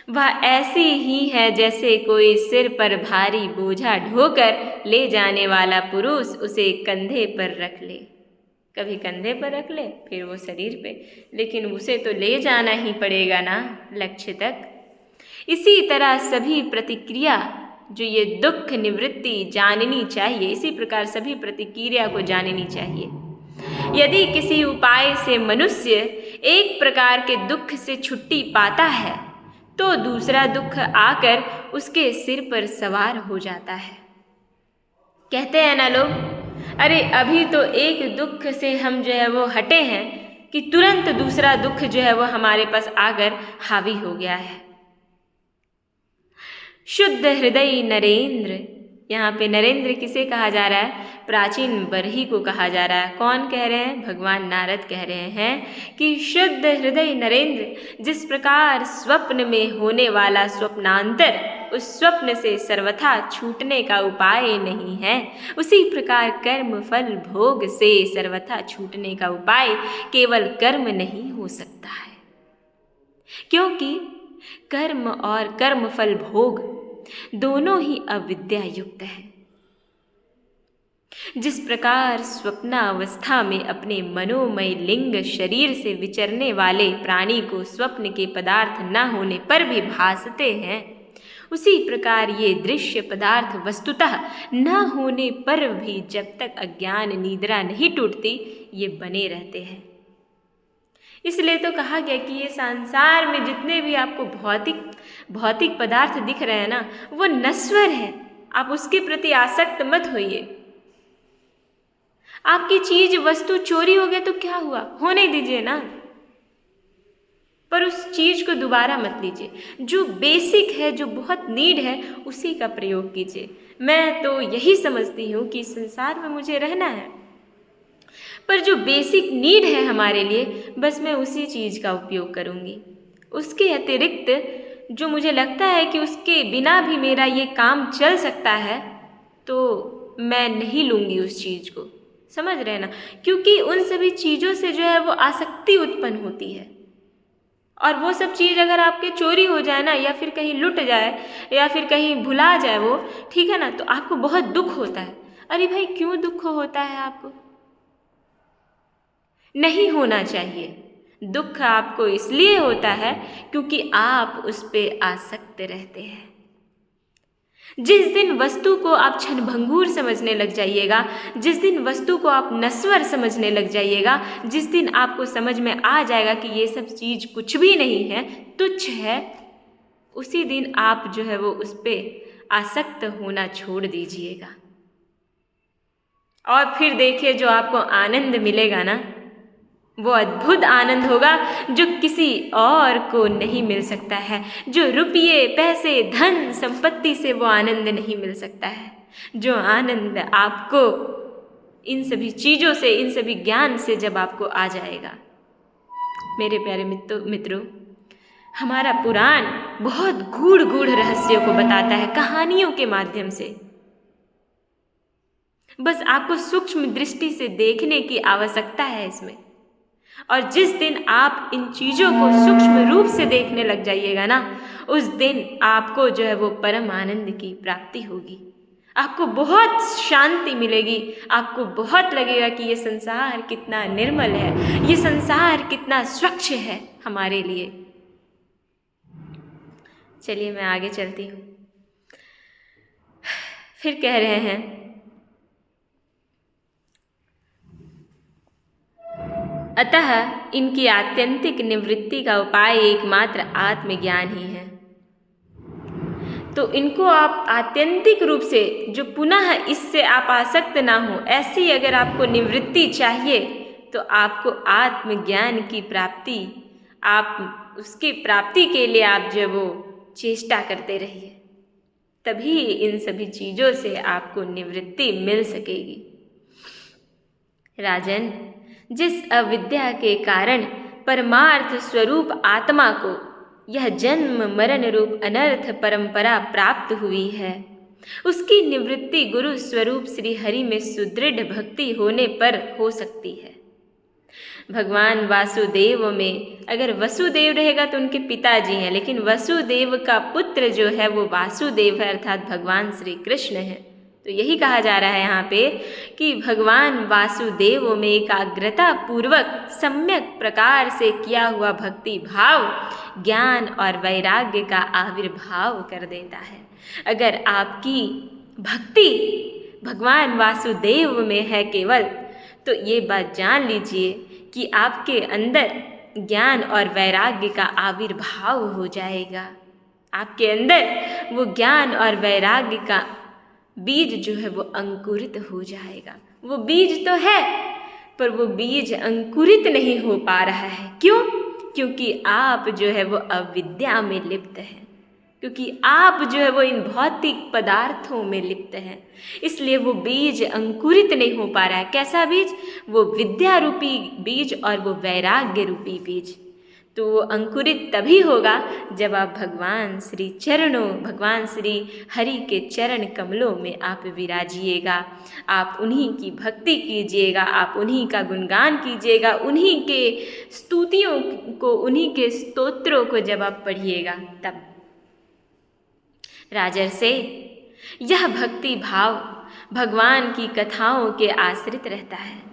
वह ऐसी ही है जैसे कोई सिर पर भारी बोझा ढोकर ले जाने वाला पुरुष उसे कंधे पर रख ले। कभी कंधे पर रख ले, फिर वो शरीर पे, लेकिन उसे तो ले जाना ही पड़ेगा ना लक्ष्य तक। इसी तरह सभी प्रतिक्रिया जो ये दुख निवृत्ति जाननी चाहिए, इसी प्रकार सभी प्रतिक्रिया को जाननी चाहिए। यदि किसी उपाय से मनुष्य एक प्रकार के दुख से छुट्टी पाता है तो दूसरा दुख आकर उसके सिर पर सवार हो जाता है। कहते हैं ना लोग, अरे अभी तो एक दुख से हम जो है वो हटे हैं कि तुरंत दूसरा दुख जो है वो हमारे पास आकर हावी हो गया है। शुद्ध हृदय नरेंद्र, यहाँ पे नरेंद्र किसे कहा जा रहा है? प्राचीन बरही को कहा जा रहा है। कौन कह रहे हैं? भगवान नारद कह रहे हैं कि शुद्ध हृदय नरेंद्र, जिस प्रकार स्वप्न में होने वाला स्वप्नांतर उस स्वप्न से सर्वथा छूटने का उपाय नहीं है, उसी प्रकार कर्म फल भोग से सर्वथा छूटने का उपाय केवल कर्म नहीं हो सकता है, क्योंकि कर्म और कर्म फल भोग दोनों ही अविद्या युक्त है। जिस प्रकार स्वप्नावस्था में अपने मनोमय लिंग शरीर से विचरने वाले प्राणी को स्वप्न के पदार्थ न होने पर भी भासते हैं, उसी प्रकार ये दृश्य पदार्थ वस्तुतः न होने पर भी जब तक अज्ञान निद्रा नहीं टूटती ये बने रहते हैं। इसलिए तो कहा गया कि ये संसार में जितने भी आपको भौतिक पदार्थ दिख रहे हैं ना, वो नश्वर है। आप उसके प्रति आसक्त मत होइए। आपकी चीज वस्तु चोरी हो गया तो क्या हुआ, होने दीजिए ना, पर उस चीज को दोबारा मत लीजिए। जो बेसिक है, जो बहुत नीड है, उसी का प्रयोग कीजिए। मैं तो यही समझती हूँ कि संसार में मुझे रहना है, पर जो बेसिक नीड है हमारे लिए, बस मैं उसी चीज़ का उपयोग करूँगी। उसके अतिरिक्त जो मुझे लगता है कि उसके बिना भी मेरा ये काम चल सकता है, तो मैं नहीं लूँगी उस चीज़ को। समझ रहे हैं ना? क्योंकि उन सभी चीज़ों से जो है वो आसक्ति उत्पन्न होती है, और वो सब चीज़ अगर आपके चोरी हो जाए ना, या फिर कहीं लुट जाए, या फिर कहीं भुला जाए वो, ठीक है ना, तो आपको बहुत दुख होता है। अरे भाई, क्यों दुख होता है आपको? नहीं होना चाहिए। दुख आपको इसलिए होता है क्योंकि आप उस पे आसक्त रहते हैं। जिस दिन वस्तु को आप क्षणभंगुर समझने लग जाइएगा, जिस दिन वस्तु को आप नश्वर समझने लग जाइएगा, जिस दिन आपको समझ में आ जाएगा कि ये सब चीज़ कुछ भी नहीं है, तुच्छ है, उसी दिन आप जो है वो उस पे आसक्त होना छोड़ दीजिएगा। और फिर देखिए, जो आपको आनंद मिलेगा ना, वो अद्भुत आनंद होगा जो किसी और को नहीं मिल सकता है। जो रुपये, पैसे, धन संपत्ति से वो आनंद नहीं मिल सकता है। जो आनंद आपको इन सभी चीज़ों से, इन सभी ज्ञान से जब आपको आ जाएगा। मेरे प्यारे मित्रों, हमारा पुराण बहुत गूढ़ रहस्यों को बताता है, कहानियों के माध्यम से। बस आपको सूक्ष्म दृष्टि से देखने की आवश्यकता है इसमें। और जिस दिन आप इन चीज़ों को सूक्ष्म रूप से देखने लग जाइएगा ना, उस दिन आपको जो है वो परम आनंद की प्राप्ति होगी। आपको बहुत शांति मिलेगी। आपको बहुत लगेगा कि ये संसार कितना निर्मल है, ये संसार कितना स्वच्छ है हमारे लिए। चलिए मैं आगे चलती हूँ। फिर कह रहे हैं, अतः इनकी आत्यंतिक निवृत्ति का उपाय एकमात्र आत्मज्ञान ही है। तो इनको आप आत्यंतिक रूप से, जो पुनः इससे आप आसक्त ना हो, ऐसी अगर आपको निवृत्ति चाहिए, तो आपको आत्मज्ञान की प्राप्ति, आप उसकी प्राप्ति के लिए आप जो वो चेष्टा करते रहिए, तभी इन सभी चीज़ों से आपको निवृत्ति मिल सकेगी। राजन, जिस अविद्या के कारण परमार्थ स्वरूप आत्मा को यह जन्म मरण रूप अनर्थ परंपरा प्राप्त हुई है, उसकी निवृत्ति गुरु स्वरूप श्री हरि में सुदृढ़ भक्ति होने पर हो सकती है। भगवान वासुदेव में अगर वसुदेव रहेगा तो उनके पिताजी हैं, लेकिन वसुदेव का पुत्र जो है वो वासुदेव है, अर्थात भगवान श्री कृष्ण है। तो यही कहा जा रहा है यहाँ पे कि भगवान वासुदेव में एकाग्रता पूर्वक सम्यक प्रकार से किया हुआ भक्ति भाव ज्ञान और वैराग्य का आविर्भाव कर देता है। अगर आपकी भक्ति भगवान वासुदेव में है केवल, तो ये बात जान लीजिए कि आपके अंदर ज्ञान और वैराग्य का आविर्भाव हो जाएगा। आपके अंदर वो ज्ञान और वैराग्य का बीज जो है वो अंकुरित हो जाएगा। वो बीज तो है पर वो बीज अंकुरित नहीं हो पा रहा है। क्यों? क्योंकि आप जो है वो अविद्या में लिप्त हैं, क्योंकि आप जो है वो इन भौतिक पदार्थों में लिप्त हैं, इसलिए वो बीज अंकुरित नहीं हो पा रहा है। कैसा बीज? वो विद्या रूपी बीज और वो वैराग्य रूपी बीज। तो वो अंकुरित तभी होगा जब आप भगवान श्री हरि के चरण कमलों में आप विराजिएगा, आप उन्हीं की भक्ति कीजिएगा, आप उन्हीं का गुणगान कीजिएगा, उन्हीं के स्तुतियों को, उन्हीं के स्तोत्रों को जब आप पढ़िएगा तब। राजर्षे, यह भक्ति भाव भगवान की कथाओं के आश्रित रहता है,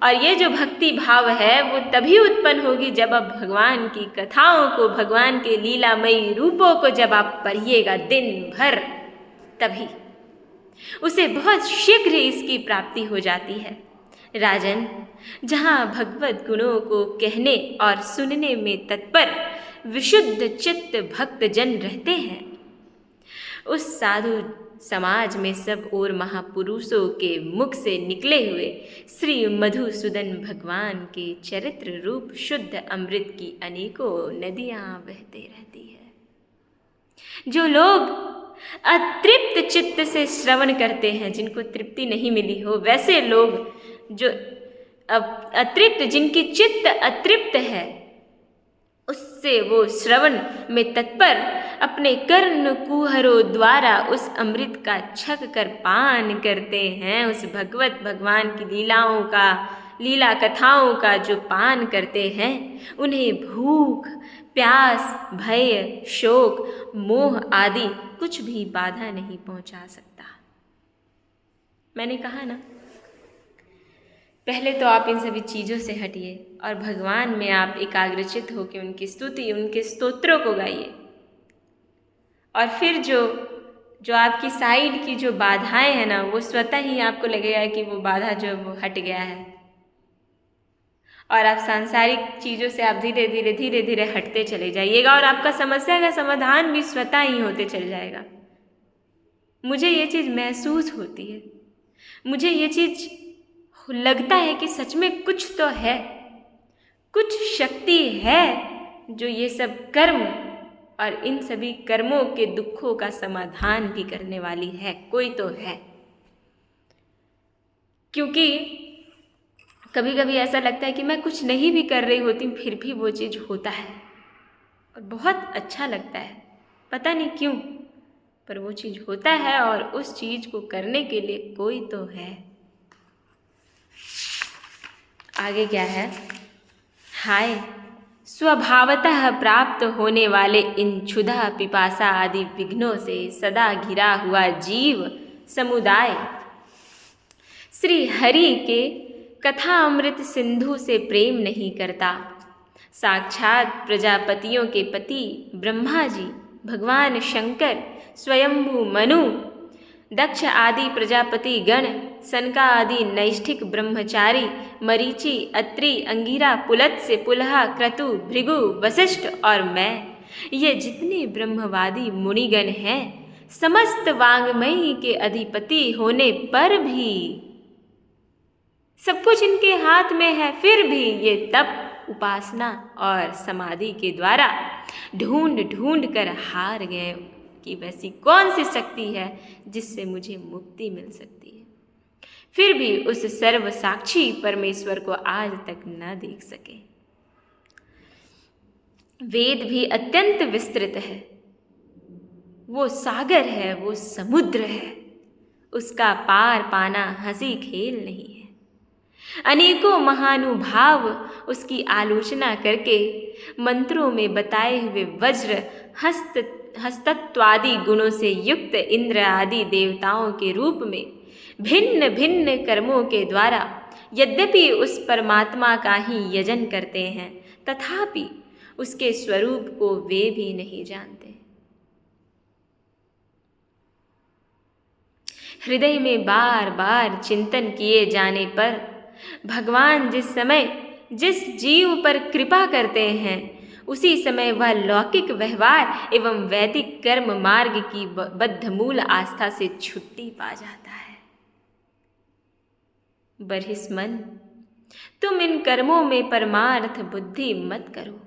और ये जो भक्ति भाव है वो तभी उत्पन्न होगी जब आप भगवान की कथाओं को, भगवान के लीलामयी रूपों को जब आप पढ़िएगा दिन भर, तभी उसे बहुत शीघ्र इसकी प्राप्ति हो जाती है। राजन, जहाँ भगवत गुणों को कहने और सुनने में तत्पर विशुद्ध चित्त भक्त जन रहते हैं, उस साधु समाज में सब और महापुरुषों के मुख से निकले हुए श्री मधुसूदन भगवान के चरित्र रूप शुद्ध अमृत की अनेकों नदियाँ बहते रहती है। जो लोग अतृप्त चित्त से श्रवण करते हैं, जिनको तृप्ति नहीं मिली हो, वैसे लोग जो अतृप्त, जिनकी चित्त अतृप्त है, उससे वो श्रवण में तत्पर अपने कर्ण कुहरों द्वारा उस अमृत का छक कर पान करते हैं। उस भगवान की लीला कथाओं का जो पान करते हैं, उन्हें भूख, प्यास, भय, शोक, मोह आदि कुछ भी बाधा नहीं पहुंचा सकता। मैंने कहा ना, पहले तो आप इन सभी चीज़ों से हटिए और भगवान में आप एकाग्रचित होकर उनकी स्तुति, उनके स्तोत्रों को गाइए, और फिर जो आपकी साइड की जो बाधाएं हैं ना, वो स्वतः ही आपको लगेगा कि वो बाधा जो वो हट गया है, और आप सांसारिक चीज़ों से आप धीरे धीरे हटते चले जाइएगा, और आपका समस्या का समाधान भी स्वतः ही होते चल जाएगा। मुझे ये चीज़ महसूस होती है, मुझे ये चीज़ लगता है कि सच में कुछ तो है, कुछ शक्ति है जो ये सब कर्म और इन सभी कर्मों के दुखों का समाधान भी करने वाली है। कोई तो है, क्योंकि कभी कभी ऐसा लगता है कि मैं कुछ नहीं भी कर रही होती फिर भी वो चीज़ होता है और बहुत अच्छा लगता है, पता नहीं क्यों, पर वो चीज़ होता है और उस चीज़ को करने के लिए कोई तो है। आगे क्या है? हाय, स्वभावतः प्राप्त होने वाले इन क्षुधा, पिपासा आदि विघ्नों से सदा घिरा हुआ जीव समुदाय श्री हरि के कथा अमृत सिंधु से प्रेम नहीं करता। साक्षात प्रजापतियों के पति ब्रह्मा जी, भगवान शंकर, स्वयंभू मनु, दक्ष आदि प्रजापति गण, सनका आदि नैष्ठिक ब्रह्मचारी, मरीचि, अत्रि, अंगिरा, पुलत्स्य, पुलहा, क्रतु, भृगु, वशिष्ठ और मैं, ये जितने ब्रह्मवादी मुनिगण हैं, समस्त वाङ्मयी के अधिपति होने पर भी, सब कुछ इनके हाथ में है, फिर भी ये तप, उपासना और समाधि के द्वारा ढूंढ कर हार गए कि वैसी कौन सी शक्ति है जिससे मुझे मुक्ति मिल सकती है। फिर भी उस सर्व साक्षी परमेश्वर को आज तक न देख सके। वेद भी अत्यंत विस्तृत है, वो सागर है, वो समुद्र है, उसका पार पाना हंसी खेल नहीं है। अनेकों महानुभाव उसकी आलोचना करके मंत्रों में बताए हुए वज्र, हस्तत्वादि गुणों से युक्त इंद्र आदि देवताओं के रूप में भिन्न भिन्न कर्मों के द्वारा यद्यपि उस परमात्मा का ही यजन करते हैं, तथापि उसके स्वरूप को वे भी नहीं जानते। हृदय में बार बार चिंतन किए जाने पर भगवान जिस समय जिस जीव पर कृपा करते हैं उसी समय वह लौकिक व्यवहार एवं वैदिक कर्म मार्ग की बद्धमूल आस्था से छुट्टी पा जाता है। बरहिस्मन, तुम इन कर्मों में परमार्थ बुद्धि मत करो।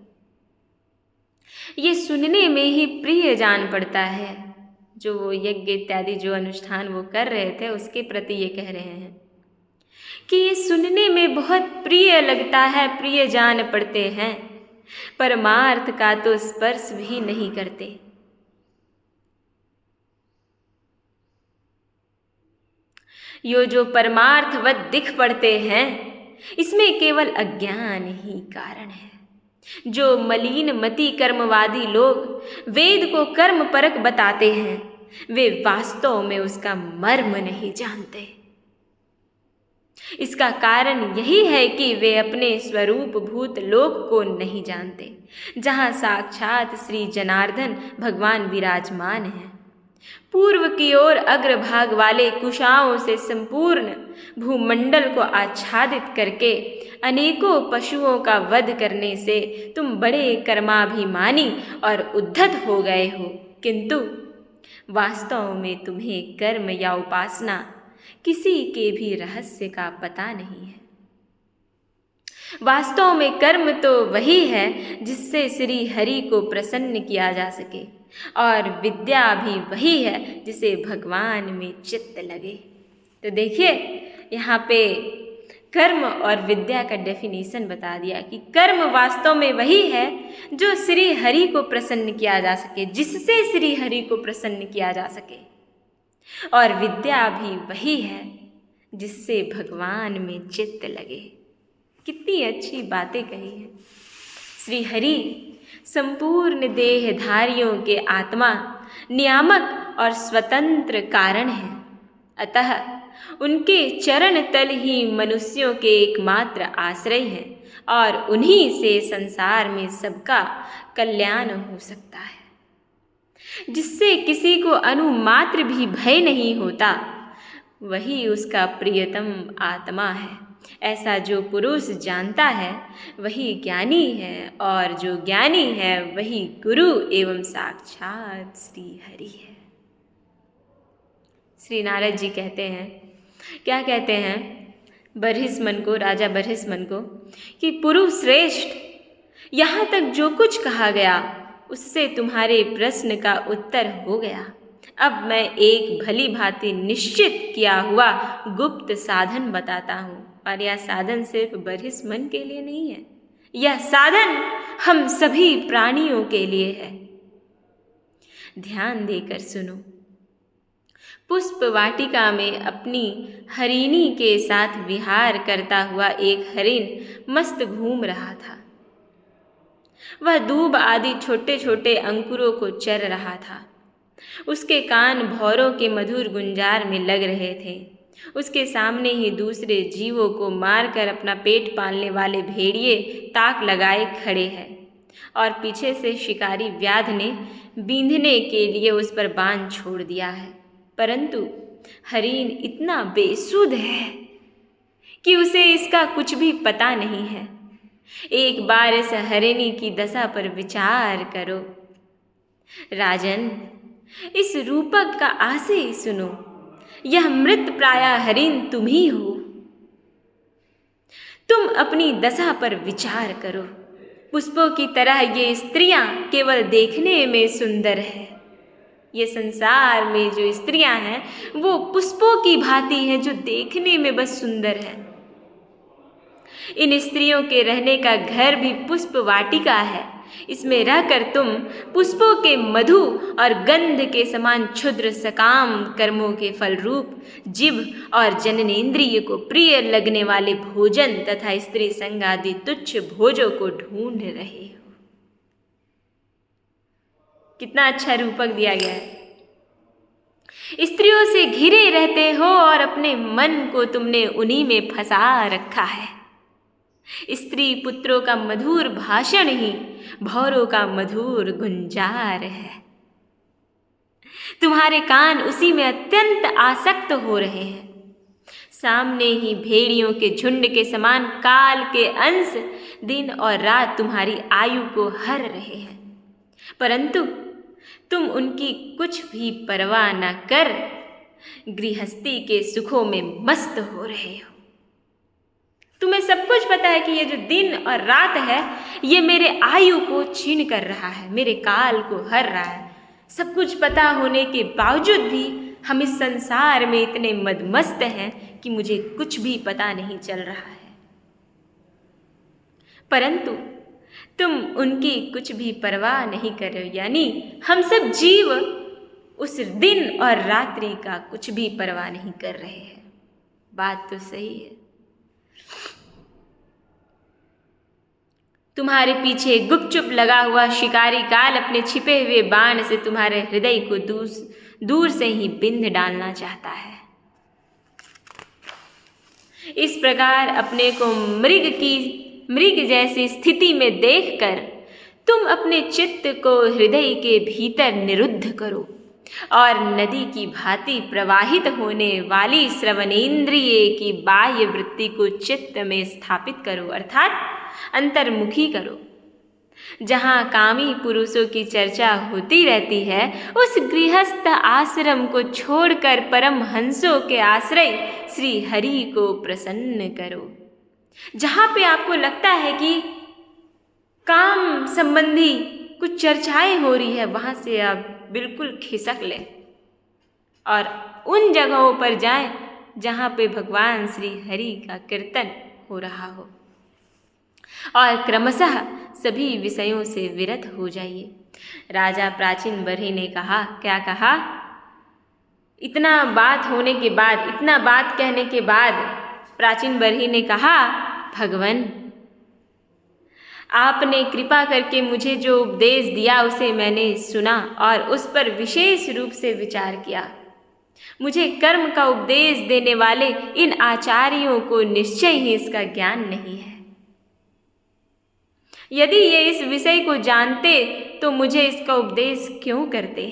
ये सुनने में ही प्रिय जान पड़ता है। जो वो यज्ञ इत्यादि जो अनुष्ठान वो कर रहे थे उसके प्रति ये कह रहे हैं कि ये सुनने में बहुत प्रिय लगता है, प्रिय जान पड़ते हैं, परमार्थ का तो स्पर्श भी नहीं करते। यो जो परमार्थवत दिख पड़ते हैं इसमें केवल अज्ञान ही कारण है। जो मलिन मति कर्मवादी लोग वेद को कर्म परक बताते हैं वे वास्तव में उसका मर्म नहीं जानते। इसका कारण यही है कि वे अपने स्वरूप भूत लोक को नहीं जानते, जहाँ साक्षात श्री जनार्दन भगवान विराजमान हैं। पूर्व की ओर अग्रभाग वाले कुशाओं से संपूर्ण भूमंडल को आच्छादित करके अनेकों पशुओं का वध करने से तुम बड़े कर्माभिमानी और उद्धत हो गए हो, किंतु वास्तव में तुम्हें कर्म या उपासना किसी के भी रहस्य का पता नहीं है। वास्तव में कर्म तो वही है जिससे श्री हरि को प्रसन्न किया जा सके, और विद्या भी वही है जिसे भगवान में चित्त लगे। तो देखिए यहाँ पे कर्म और विद्या का डेफिनेशन बता दिया कि कर्म वास्तव में वही है जो श्री हरि को प्रसन्न किया जा सके, जिससे श्री हरि को प्रसन्न किया जा सके, और विद्या भी वही है जिससे भगवान में चित्त लगे। कितनी अच्छी बातें कही हैं। श्री हरि संपूर्ण देहधारियों के आत्मा, नियामक और स्वतंत्र कारण हैं। अतः उनके चरण तल ही मनुष्यों के एकमात्र आश्रय हैं और उन्हीं से संसार में सबका कल्याण हो सकता है। जिससे किसी को अनुमात्र भी भय नहीं होता वही उसका प्रियतम आत्मा है। ऐसा जो पुरुष जानता है वही ज्ञानी है, और जो ज्ञानी है वही गुरु एवं साक्षात श्री हरि है। श्री नारद जी कहते हैं, क्या कहते हैं बरहिस्मन को, राजा बरहिस्मन को, कि पुरुष श्रेष्ठ, यहाँ तक जो कुछ कहा गया उससे तुम्हारे प्रश्न का उत्तर हो गया। अब मैं एक भली भांति निश्चित किया हुआ गुप्त साधन बताता हूँ, और यह साधन सिर्फ बरहिस्मन के लिए नहीं है, यह साधन हम सभी प्राणियों के लिए है। ध्यान देकर सुनो। पुष्प वाटिका में अपनी हरिणी के साथ विहार करता हुआ एक हरिण मस्त घूम रहा था। वह दूब आदि छोटे छोटे अंकुरों को चर रहा था। उसके कान भौरों के मधुर गुंजार में लग रहे थे। उसके सामने ही दूसरे जीवों को मारकर अपना पेट पालने वाले भेड़िए ताक लगाए खड़े हैं, और पीछे से शिकारी व्याध ने बींधने के लिए उस पर बाण छोड़ दिया है। परंतु हरिण इतना बेसुध है कि उसे इसका कुछ भी पता नहीं है। एक बार इस हरिणी की दशा पर विचार करो। राजन, इस रूपक का आशय सुनो। यह मृत प्राय हरिण तुम ही हो। तुम अपनी दशा पर विचार करो। पुष्पों की तरह ये स्त्रियां केवल देखने में सुंदर है। ये संसार में जो स्त्रियां हैं वो पुष्पों की भांति हैं जो देखने में बस सुंदर है। इन स्त्रियों के रहने का घर भी पुष्प वाटिका है। इसमें रहकर तुम पुष्पों के मधु और गंध के समान क्षुद्र सकाम कर्मों के फल रूप जिभ और जननेन्द्रिय को प्रिय लगने वाले भोजन तथा स्त्री संग आदि तुच्छ भोजों को ढूंढ रहे हो। कितना अच्छा रूपक दिया गया है। स्त्रियों से घिरे रहते हो और अपने मन को तुमने उन्हीं में फंसा रखा है। स्त्री पुत्रों का मधुर भाषण ही भौरों का मधुर गुंजार है। तुम्हारे कान उसी में अत्यंत आसक्त हो रहे हैं। सामने ही भेड़ियों के झुंड के समान काल के अंश दिन और रात तुम्हारी आयु को हर रहे हैं, परंतु तुम उनकी कुछ भी परवाह न कर गृहस्थी के सुखों में मस्त हो रहे हो। तुम्हें सब कुछ पता है कि ये जो दिन और रात है ये मेरे आयु को छीन कर रहा है, मेरे काल को हर रहा है। सब कुछ पता होने के बावजूद भी हम इस संसार में इतने मदमस्त हैं कि मुझे कुछ भी पता नहीं चल रहा है, परंतु तुम उनकी कुछ भी परवाह नहीं कर रहे हो। यानी हम सब जीव उस दिन और रात्रि का कुछ भी परवाह नहीं कर रहे हैं। बात तो सही है। तुम्हारे पीछे गुपचुप लगा हुआ शिकारी काल अपने छिपे हुए बाण से तुम्हारे हृदय को दूर से ही बिंध डालना चाहता है। इस प्रकार अपने को मृग जैसी स्थिति में देखकर तुम अपने चित्त को हृदय के भीतर निरुद्ध करो और नदी की भांति प्रवाहित होने वाली श्रवणेन्द्रिय की बाह्य वृत्ति को चित्त में स्थापित करो, अर्थात अंतर्मुखी करो। जहाँ कामी पुरुषों की चर्चा होती रहती है उस गृहस्थ आश्रम को छोड़कर परम हंसों के आश्रय श्री हरि को प्रसन्न करो। जहाँ पे आपको लगता है कि काम संबंधी कुछ चर्चाएं हो रही है, वहाँ से आप बिल्कुल खिसक लें और उन जगहों पर जाएं जहाँ पे भगवान श्री हरि का कीर्तन हो रहा हो और क्रमशः सभी विषयों से विरत हो जाइए। राजा प्राचीन बरही ने कहा, क्या कहा? इतना बात होने के बाद, इतना बात कहने के बाद प्राचीन बरही ने कहा, भगवान आपने कृपा करके मुझे जो उपदेश दिया उसे मैंने सुना और उस पर विशेष रूप से विचार किया। मुझे कर्म का उपदेश देने वाले इन आचार्यों को निश्चय ही इसका ज्ञान नहीं है। यदि ये इस विषय को जानते तो मुझे इसका उपदेश क्यों करते?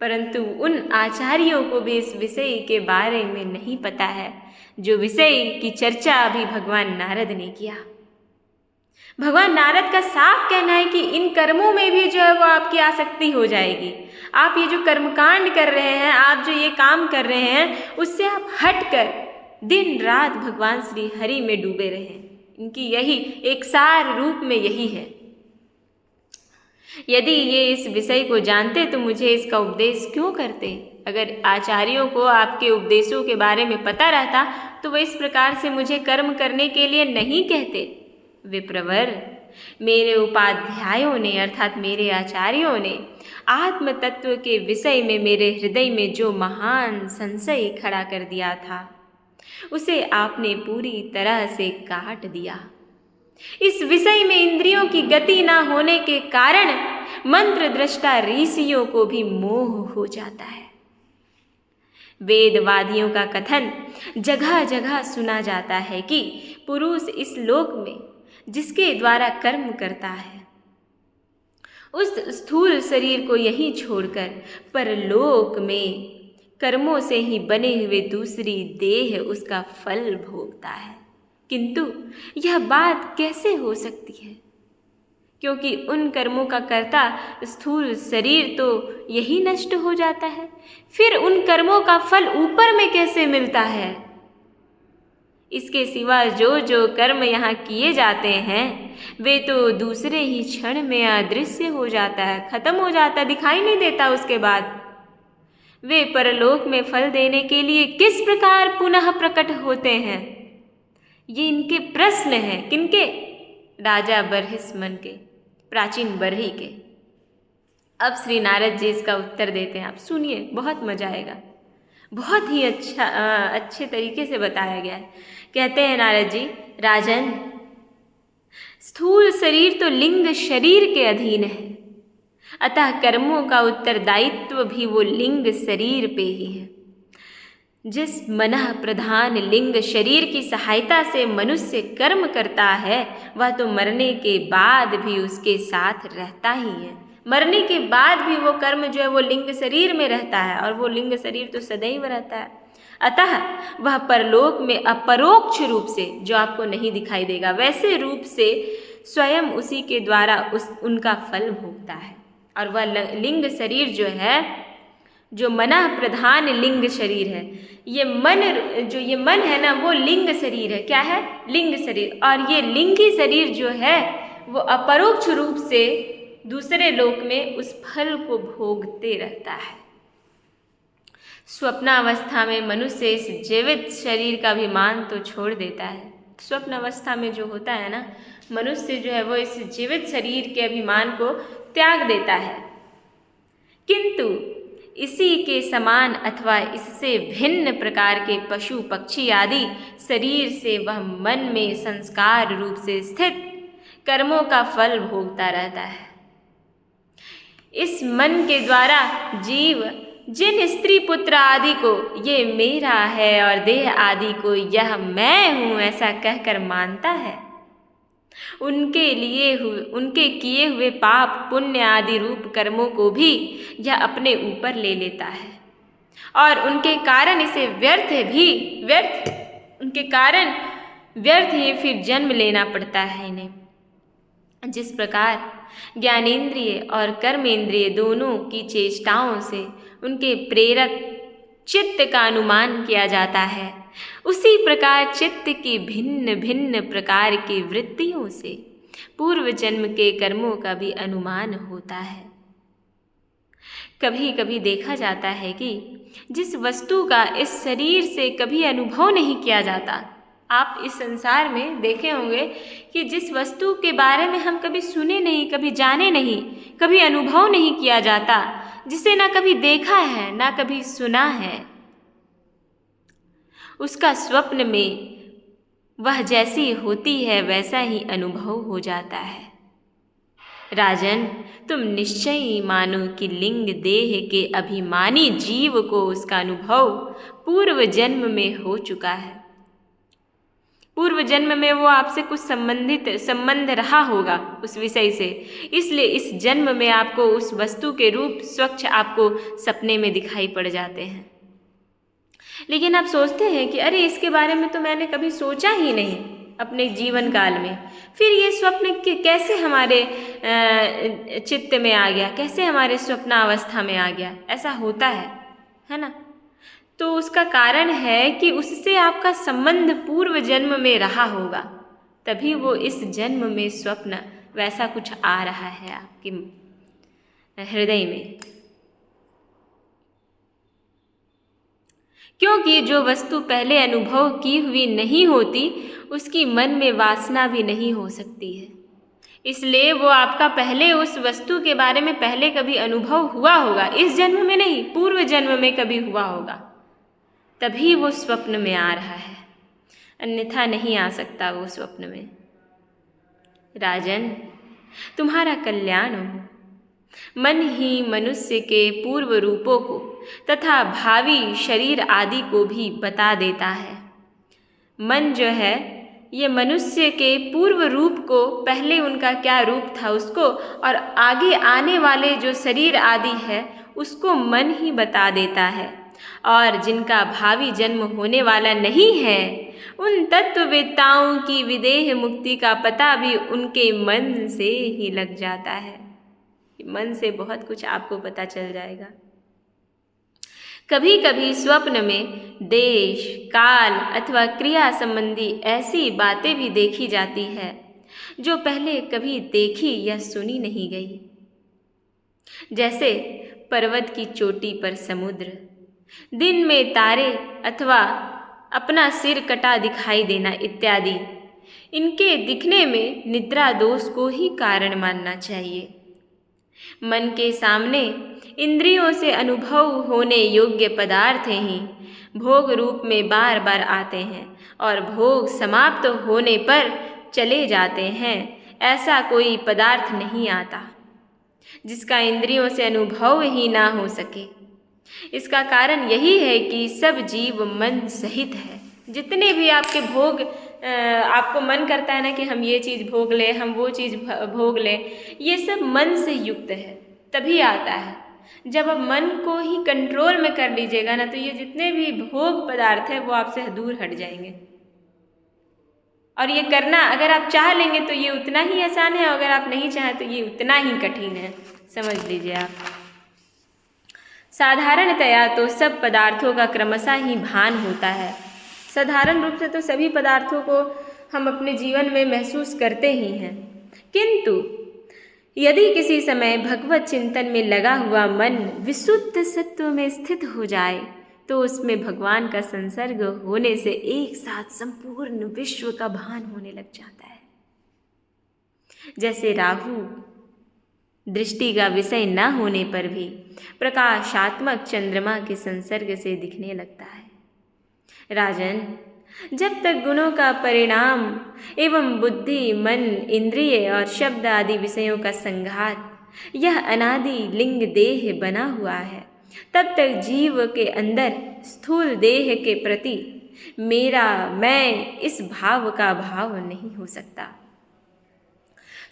परंतु उन आचार्यों को भी इस विषय के बारे में नहीं पता है जो विषय की चर्चा अभी भगवान नारद ने किया। भगवान नारद का साफ कहना है कि इन कर्मों में भी जो है वो आपकी आसक्ति हो जाएगी। आप ये जो कर्मकांड कर रहे हैं, आप जो ये काम कर रहे हैं, उससे आप हटकर दिन रात भगवान श्री हरि में डूबे रहें। इनकी यही एक सार रूप में यही है। यदि ये इस विषय को जानते तो मुझे इसका उपदेश क्यों करते? अगर आचार्यों को आपके उपदेशों के बारे में पता रहता तो वह इस प्रकार से मुझे कर्म करने के लिए नहीं कहते। विप्रवर, मेरे उपाध्यायों ने अर्थात मेरे आचार्यों ने आत्म तत्व के विषय में मेरे हृदय में जो महान संशय खड़ा कर दिया था उसे आपने पूरी तरह से काट दिया। इस विषय में इंद्रियों की गति न होने के कारण मंत्र दृष्टा ऋषियों को भी मोह हो जाता है। वेदवादियों का कथन जगह जगह सुना जाता है कि पुरुष इस लोक में जिसके द्वारा कर्म करता है उस स्थूल शरीर को यहीं छोड़कर परलोक में कर्मों से ही बने हुए दूसरी देह उसका फल भोगता है। किंतु यह बात कैसे हो सकती है? क्योंकि उन कर्मों का कर्ता स्थूल शरीर तो यही नष्ट हो जाता है, फिर उन कर्मों का फल ऊपर में कैसे मिलता है? इसके सिवा जो जो कर्म यहाँ किए जाते हैं वे तो दूसरे ही क्षण में अदृश्य हो जाता है, खत्म हो जाता है, दिखाई नहीं देता। उसके बाद वे परलोक में फल देने के लिए किस प्रकार पुनः प्रकट होते हैं? ये इनके प्रश्न हैं। किनके? राजा बरहिस्मन के, प्राचीन बरही के। अब श्री नारद जी इसका उत्तर देते हैं। आप सुनिए, बहुत मजा आएगा। बहुत ही अच्छे तरीके से बताया गया है। कहते हैं नारद जी, राजन, स्थूल शरीर तो लिंग शरीर के अधीन है, अतः कर्मों का उत्तरदायित्व भी वो लिंग शरीर पे ही है। जिस मनः प्रधान लिंग शरीर की सहायता से मनुष्य कर्म करता है वह तो मरने के बाद भी उसके साथ रहता ही है। मरने के बाद भी वो कर्म जो है वो लिंग शरीर में रहता है और वो लिंग शरीर तो सदैव रहता है। अतः वह परलोक में अपरोक्ष रूप से, जो आपको नहीं दिखाई देगा, वैसे रूप से स्वयं उसी के द्वारा उनका फल भोगता है। और वह लिंग शरीर जो है, जो मना प्रधान लिंग शरीर है, ये मन है ना, वो लिंग शरीर है। क्या है? लिंग शरीर। और ये लिंगी शरीर जो है वो अपरोक्ष रूप से दूसरे लोक में उस फल को भोगते रहता है। स्वप्नावस्था में मनुष्य इस जीवित शरीर का अभिमान तो छोड़ देता है। स्वप्न अवस्था में जो होता है ना, मनुष्य जो है वो इस जीवित शरीर के अभिमान को त्याग देता है, किंतु इसी के समान अथवा इससे भिन्न प्रकार के पशु पक्षी आदि शरीर से वह मन में संस्कार रूप से स्थित कर्मों का फल भोगता रहता है। इस मन के द्वारा जीव जिन स्त्री पुत्र आदि को ये मेरा है और देह आदि को यह मैं हूँ ऐसा कहकर मानता है, उनके किए हुए पाप पुण्य आदि रूप कर्मों को भी यह अपने ऊपर ले लेता है और उनके कारण इसे व्यर्थ ही फिर जन्म लेना पड़ता है इन्हें। जिस प्रकार ज्ञानेंद्रिय और कर्मेंद्रिय दोनों की चेष्टाओं से उनके प्रेरक चित्त का अनुमान किया जाता है, उसी प्रकार चित्त की भिन्न भिन्न प्रकार की वृत्तियों से पूर्व जन्म के कर्मों का भी अनुमान होता है। कभी कभी देखा जाता है कि जिस वस्तु का इस शरीर से कभी अनुभव नहीं किया जाता, आप इस संसार में देखे होंगे कि जिस वस्तु के बारे में हम कभी सुने नहीं, कभी जाने नहीं, कभी अनुभव नहीं किया जाता, जिसे ना कभी देखा है ना कभी सुना है, उसका स्वप्न में वह जैसी होती है वैसा ही अनुभव हो जाता है। राजन, तुम निश्चय ही मानो कि लिंग देह के अभिमानी जीव को उसका अनुभव पूर्व जन्म में हो चुका है। पूर्व जन्म में वो आपसे कुछ संबंध रहा होगा उस विषय से, इसलिए इस जन्म में आपको उस वस्तु के रूप स्वच्छ आपको सपने में दिखाई पड़ जाते हैं। लेकिन आप सोचते हैं कि अरे इसके बारे में तो मैंने कभी सोचा ही नहीं अपने जीवन काल में, फिर ये स्वप्न कैसे हमारे चित्त में आ गया, कैसे हमारे स्वप्नावस्था में आ गया? ऐसा होता है ना? तो उसका कारण है कि उससे आपका संबंध पूर्व जन्म में रहा होगा, तभी वो इस जन्म में स्वप्न वैसा कुछ आ रहा है आपके हृदय में। क्योंकि जो वस्तु पहले अनुभव की हुई नहीं होती, उसकी मन में वासना भी नहीं हो सकती है। इसलिए वो आपका पहले उस वस्तु के बारे में पहले कभी अनुभव हुआ होगा, इस जन्म में नहीं, पूर्व जन्म में कभी हुआ होगा, तभी वो स्वप्न में आ रहा है, अन्यथा नहीं आ सकता वो स्वप्न में। राजन, तुम्हारा कल्याण हो। मन ही मनुष्य के पूर्व रूपों को तथा भावी शरीर आदि को भी बता देता है। मन जो है ये मनुष्य के पूर्व रूप को, पहले उनका क्या रूप था उसको, और आगे आने वाले जो शरीर आदि है उसको मन ही बता देता है। और जिनका भावी जन्म होने वाला नहीं है, उन तत्ववेत्ताओं की विदेह मुक्ति का पता भी उनके मन से ही लग जाता है। मन से बहुत कुछ आपको पता चल जाएगा। कभी कभी स्वप्न में देश, काल अथवा क्रिया संबंधी ऐसी बातें भी देखी जाती है जो पहले कभी देखी या सुनी नहीं गई, जैसे पर्वत की चोटी पर समुद्र, दिन में तारे अथवा अपना सिर कटा दिखाई देना इत्यादि। इनके दिखने में निद्रा दोष को ही कारण मानना चाहिए। मन के सामने इंद्रियों से अनुभव होने योग्य पदार्थ ही भोग रूप में बार बार आते हैं और भोग समाप्त होने पर चले जाते हैं। ऐसा कोई पदार्थ नहीं आता जिसका इंद्रियों से अनुभव ही ना हो सके। इसका कारण यही है कि सब जीव मन सहित है। जितने भी आपके भोग आपको मन करता है ना कि हम ये चीज़ भोग लें, हम वो चीज़ भोग लें, ये सब मन से युक्त है, तभी आता है। जब आप मन को ही कंट्रोल में कर लीजिएगा ना, तो ये जितने भी भोग पदार्थ है वो आपसे दूर हट जाएंगे। और ये करना अगर आप चाह लेंगे तो ये उतना ही आसान है, अगर आप नहीं चाहें तो ये उतना ही कठिन है, समझ लीजिए आप। साधारणतया तो सब पदार्थों का क्रमशः ही भान होता है। साधारण रूप से तो सभी पदार्थों को हम अपने जीवन में महसूस करते ही हैं, किंतु यदि किसी समय भगवत चिंतन में लगा हुआ मन विशुद्ध सत्व में स्थित हो जाए तो उसमें भगवान का संसर्ग होने से एक साथ संपूर्ण विश्व का भान होने लग जाता है। जैसे राहु दृष्टि का विषय न होने पर भी प्रकाशात्मक चंद्रमा के संसर्ग से दिखने लगता है। राजन, जब तक गुणों का परिणाम एवं बुद्धि, मन, इंद्रिय और शब्द आदि विषयों का संघात यह अनादि लिंग देह बना हुआ है, तब तक जीव के अंदर स्थूल देह के प्रति मेरा, मैं, इस भाव का भाव नहीं हो सकता।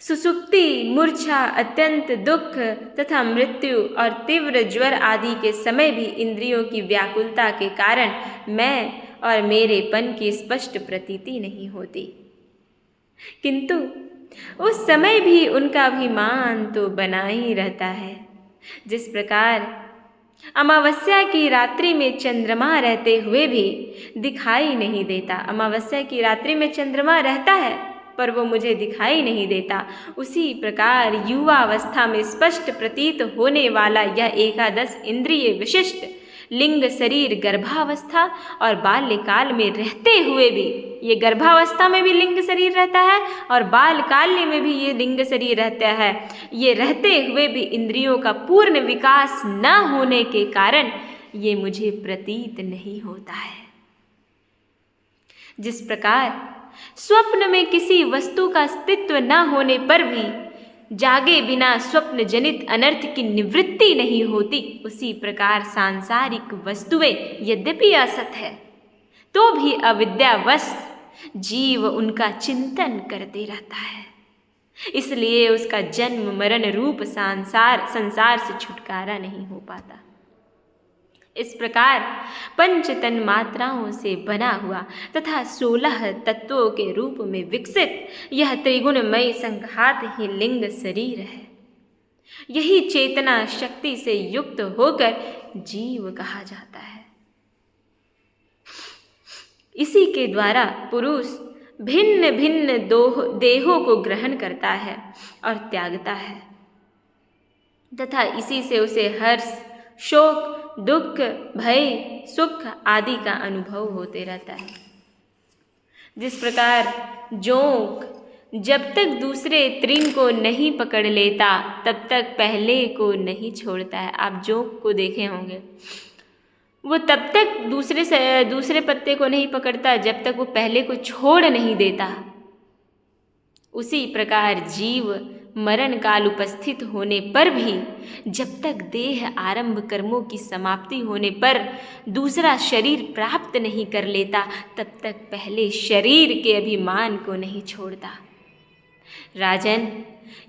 सुसुप्ति, मूर्छा, अत्यंत दुख तथा मृत्यु और तीव्र ज्वर आदि के समय भी इंद्रियों की व्याकुलता के कारण मैं और मेरेपन की स्पष्ट प्रतीति नहीं होती, किंतु उस समय भी उनका अभिमान तो बना ही रहता है। जिस प्रकार अमावस्या की रात्रि में चंद्रमा रहते हुए भी दिखाई नहीं देता, अमावस्या की रात्रि में चंद्रमा रहता है पर वो मुझे दिखाई नहीं देता, उसी प्रकार युवावस्था में स्पष्ट प्रतीत होने वाला यह एकादश इंद्रिय विशिष्ट लिंग शरीर गर्भावस्था और बाल्यकाल में रहते हुए भी, ये गर्भावस्था में भी लिंग शरीर रहता है और बालकाल में भी ये लिंग शरीर रहता है, ये रहते हुए भी इंद्रियों का पूर्ण विकास न होने के कारण ये मुझे प्रतीत नहीं होता है। जिस प्रकार स्वप्न में किसी वस्तु का अस्तित्व न होने पर भी जागे बिना स्वप्न जनित अनर्थ की निवृत्ति नहीं होती, उसी प्रकार सांसारिक वस्तुएं यद्यपि असत है तो भी अविद्यावश जीव उनका चिंतन करते रहता है, इसलिए उसका जन्म मरण रूप संसार से छुटकारा नहीं हो पाता। इस प्रकार पंच तन मात्राओं से बना हुआ तथा 16 तत्वों के रूप में विकसित यह त्रिगुणमय संघात ही लिंग शरीर है। यही चेतना शक्ति से युक्त होकर जीव कहा जाता है। इसी के द्वारा पुरुष भिन्न भिन्न देहों को ग्रहण करता है और त्यागता है तथा इसी से उसे हर्ष, शोक, दुख, भय, सुख आदि का अनुभव होते रहता है। जिस प्रकार जोंक जब तक दूसरे तृण को नहीं पकड़ लेता तब तक पहले को नहीं छोड़ता है। आप जोंक को देखे होंगे, वो तब तक दूसरे पत्ते को नहीं पकड़ता जब तक वो पहले को छोड़ नहीं देता। उसी प्रकार जीव मरण काल उपस्थित होने पर भी जब तक देह आरंभ कर्मों की समाप्ति होने पर दूसरा शरीर प्राप्त नहीं कर लेता तब तक पहले शरीर के अभिमान को नहीं छोड़ता। राजन,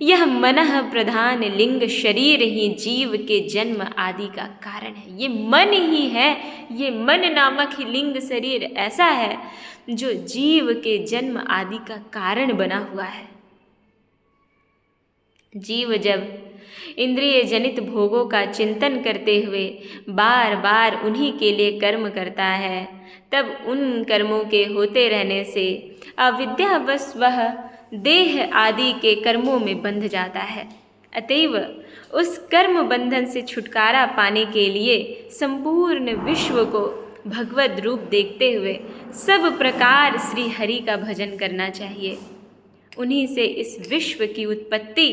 यह मनः प्रधान लिंग शरीर ही जीव के जन्म आदि का कारण है। ये मन ही है, ये मन नामक ही लिंग शरीर ऐसा है जो जीव के जन्म आदि का कारण बना हुआ है। जीव जब इंद्रिय जनित भोगों का चिंतन करते हुए बार बार उन्हीं के लिए कर्म करता है, तब उन कर्मों के होते रहने से अविद्यावश वह देह आदि के कर्मों में बंध जाता है। अतएव उस कर्म बंधन से छुटकारा पाने के लिए संपूर्ण विश्व को भगवद रूप देखते हुए सब प्रकार श्री हरि का भजन करना चाहिए। उन्हीं से इस विश्व की उत्पत्ति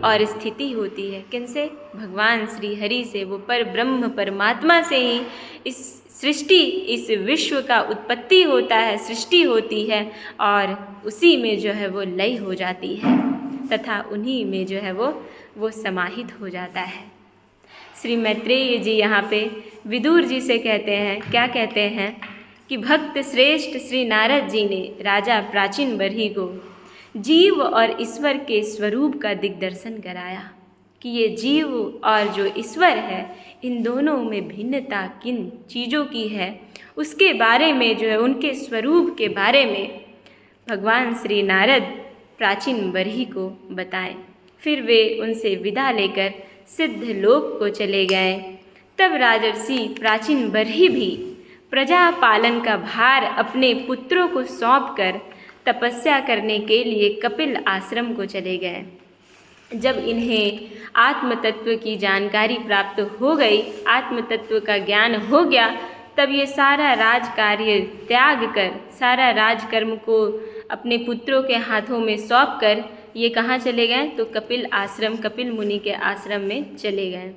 और स्थिति होती है। किनसे? भगवान श्री हरि से, वो पर ब्रह्म परमात्मा से ही इस सृष्टि, इस विश्व का उत्पत्ति होता है, सृष्टि होती है और उसी में जो है वो लय हो जाती है तथा उन्हीं में जो है वो समाहित हो जाता है। श्री मैत्रेय जी यहाँ पे विदुर जी से कहते हैं, क्या कहते हैं कि भक्त श्रेष्ठ श्री नारद जी ने राजा प्राचीन बरही को जीव और ईश्वर के स्वरूप का दिग्दर्शन कराया कि ये जीव और जो ईश्वर है, इन दोनों में भिन्नता किन चीज़ों की है, उसके बारे में जो है, उनके स्वरूप के बारे में भगवान श्री नारद प्राचीन बरही को बताएं। फिर वे उनसे विदा लेकर सिद्ध लोक को चले गए। तब राजर्षि प्राचीन बरही भी प्रजा पालन का भार अपने पुत्रों को सौंपकर तपस्या करने के लिए कपिल आश्रम को चले गए। जब इन्हें आत्म तत्व की जानकारी प्राप्त हो गई, आत्म तत्व का ज्ञान हो गया, तब ये सारा राज कार्य त्याग कर, सारा राजकर्म को अपने पुत्रों के हाथों में सौंप कर ये कहाँ चले गए? तो कपिल आश्रम, कपिल मुनि के आश्रम में चले गए।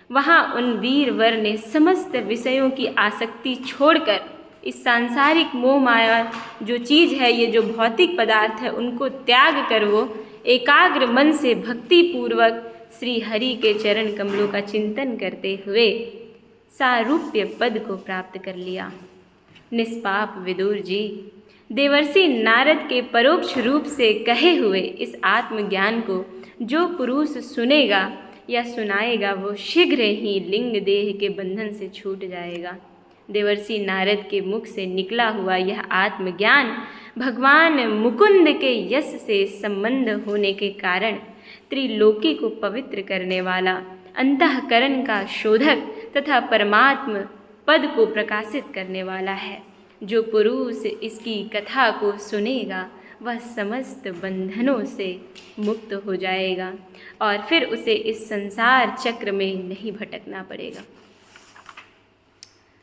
वहाँ उन वीर वर ने समस्त विषयों की आसक्ति छोड़कर इस सांसारिक मोह माया जो चीज़ है, ये जो भौतिक पदार्थ है, उनको त्याग कर वो एकाग्र मन से भक्ति पूर्वक श्री हरि के चरण कमलों का चिंतन करते हुए सारूप्य पद को प्राप्त कर लिया। निष्पाप विदुर जी, देवर्षि नारद के परोक्ष रूप से कहे हुए इस आत्मज्ञान को जो पुरुष सुनेगा या सुनाएगा, वो शीघ्र ही लिंग देह के बंधन से छूट जाएगा। देवर्षि नारद के मुख से निकला हुआ यह आत्मज्ञान भगवान मुकुंद के यश से संबंध होने के कारण त्रिलोकी को पवित्र करने वाला, अंतःकरण का शोधक तथा परमात्म पद को प्रकाशित करने वाला है। जो पुरुष इसकी कथा को सुनेगा वह समस्त बंधनों से मुक्त हो जाएगा और फिर उसे इस संसार चक्र में नहीं भटकना पड़ेगा।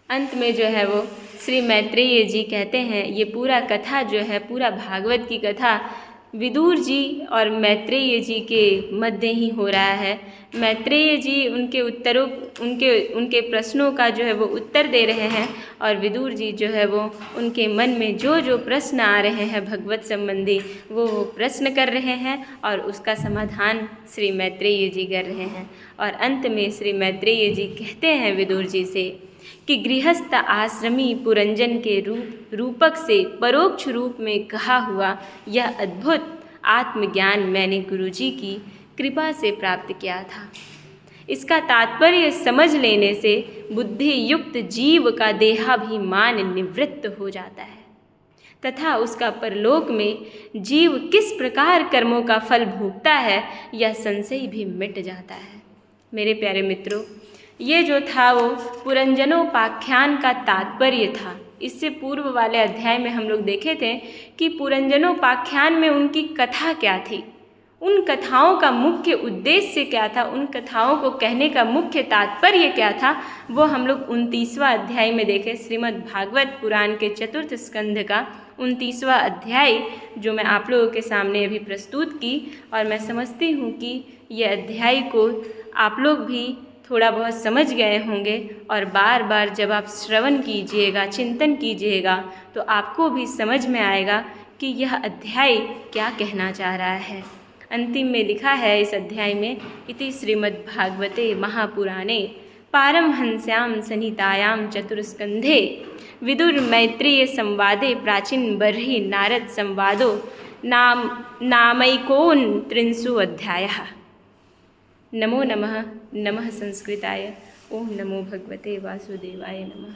अंत में जो है वो श्री मैत्रेय जी कहते हैं, ये पूरा कथा जो है, पूरा भागवत की कथा विदुर जी और मैत्रेय जी के मध्य ही हो रहा है। मैत्रेय जी उनके प्रश्नों का जो है वो उत्तर दे रहे हैं और विदुर जी जो है वो उनके मन में जो जो प्रश्न आ रहे हैं भगवत संबंधी, वो प्रश्न कर रहे हैं और उसका समाधान श्री मैत्रेय जी कर रहे हैं। और अंत में श्री मैत्रेय जी कहते हैं विदुर जी से कि गृहस्थ आश्रमी पुरंजन के रूपक से परोक्ष रूप में कहा हुआ यह अद्भुत आत्मज्ञान मैंने गुरुजी की कृपा से प्राप्त किया था। इसका तात्पर्य समझ लेने से बुद्धि युक्त जीव का देहाभिमान निवृत्त हो जाता है तथा उसका परलोक में जीव किस प्रकार कर्मों का फल भोगता है यह संशय भी मिट जाता है। मेरे प्यारे मित्रों, ये जो था वो पुरंजनोपाख्यान का तात्पर्य था। इससे पूर्व वाले अध्याय में हम लोग देखे थे कि पुरंजनोपाख्यान में उनकी कथा क्या थी, उन कथाओं का मुख्य उद्देश्य क्या था, उन कथाओं को कहने का मुख्य तात्पर्य क्या था, वो हम लोग 29वां अध्याय में देखे। श्रीमद् भागवत पुराण के चतुर्थ स्कंध का 29वां अध्याय जो मैं आप लोगों के सामने अभी प्रस्तुत की। और मैं समझती हूँ कि यह अध्याय को आप लोग भी थोड़ा बहुत समझ गए होंगे और बार बार जब आप श्रवण कीजिएगा, चिंतन कीजिएगा, तो आपको भी समझ में आएगा कि यह अध्याय क्या कहना चाह रहा है। अंतिम में लिखा है इस अध्याय में, इति श्रीमद्भागवते महापुराणे पारमहंस्यां संहितायां चतुर्स्कंधे विदुर मैत्रेय संवादे प्राचीन बर्हि नारद संवादो नामैकोनत्रिंशो अध्यायः। नमो नमः। नमः संस्कृताय। ओम नमो भगवते वासुदेवाय नमः।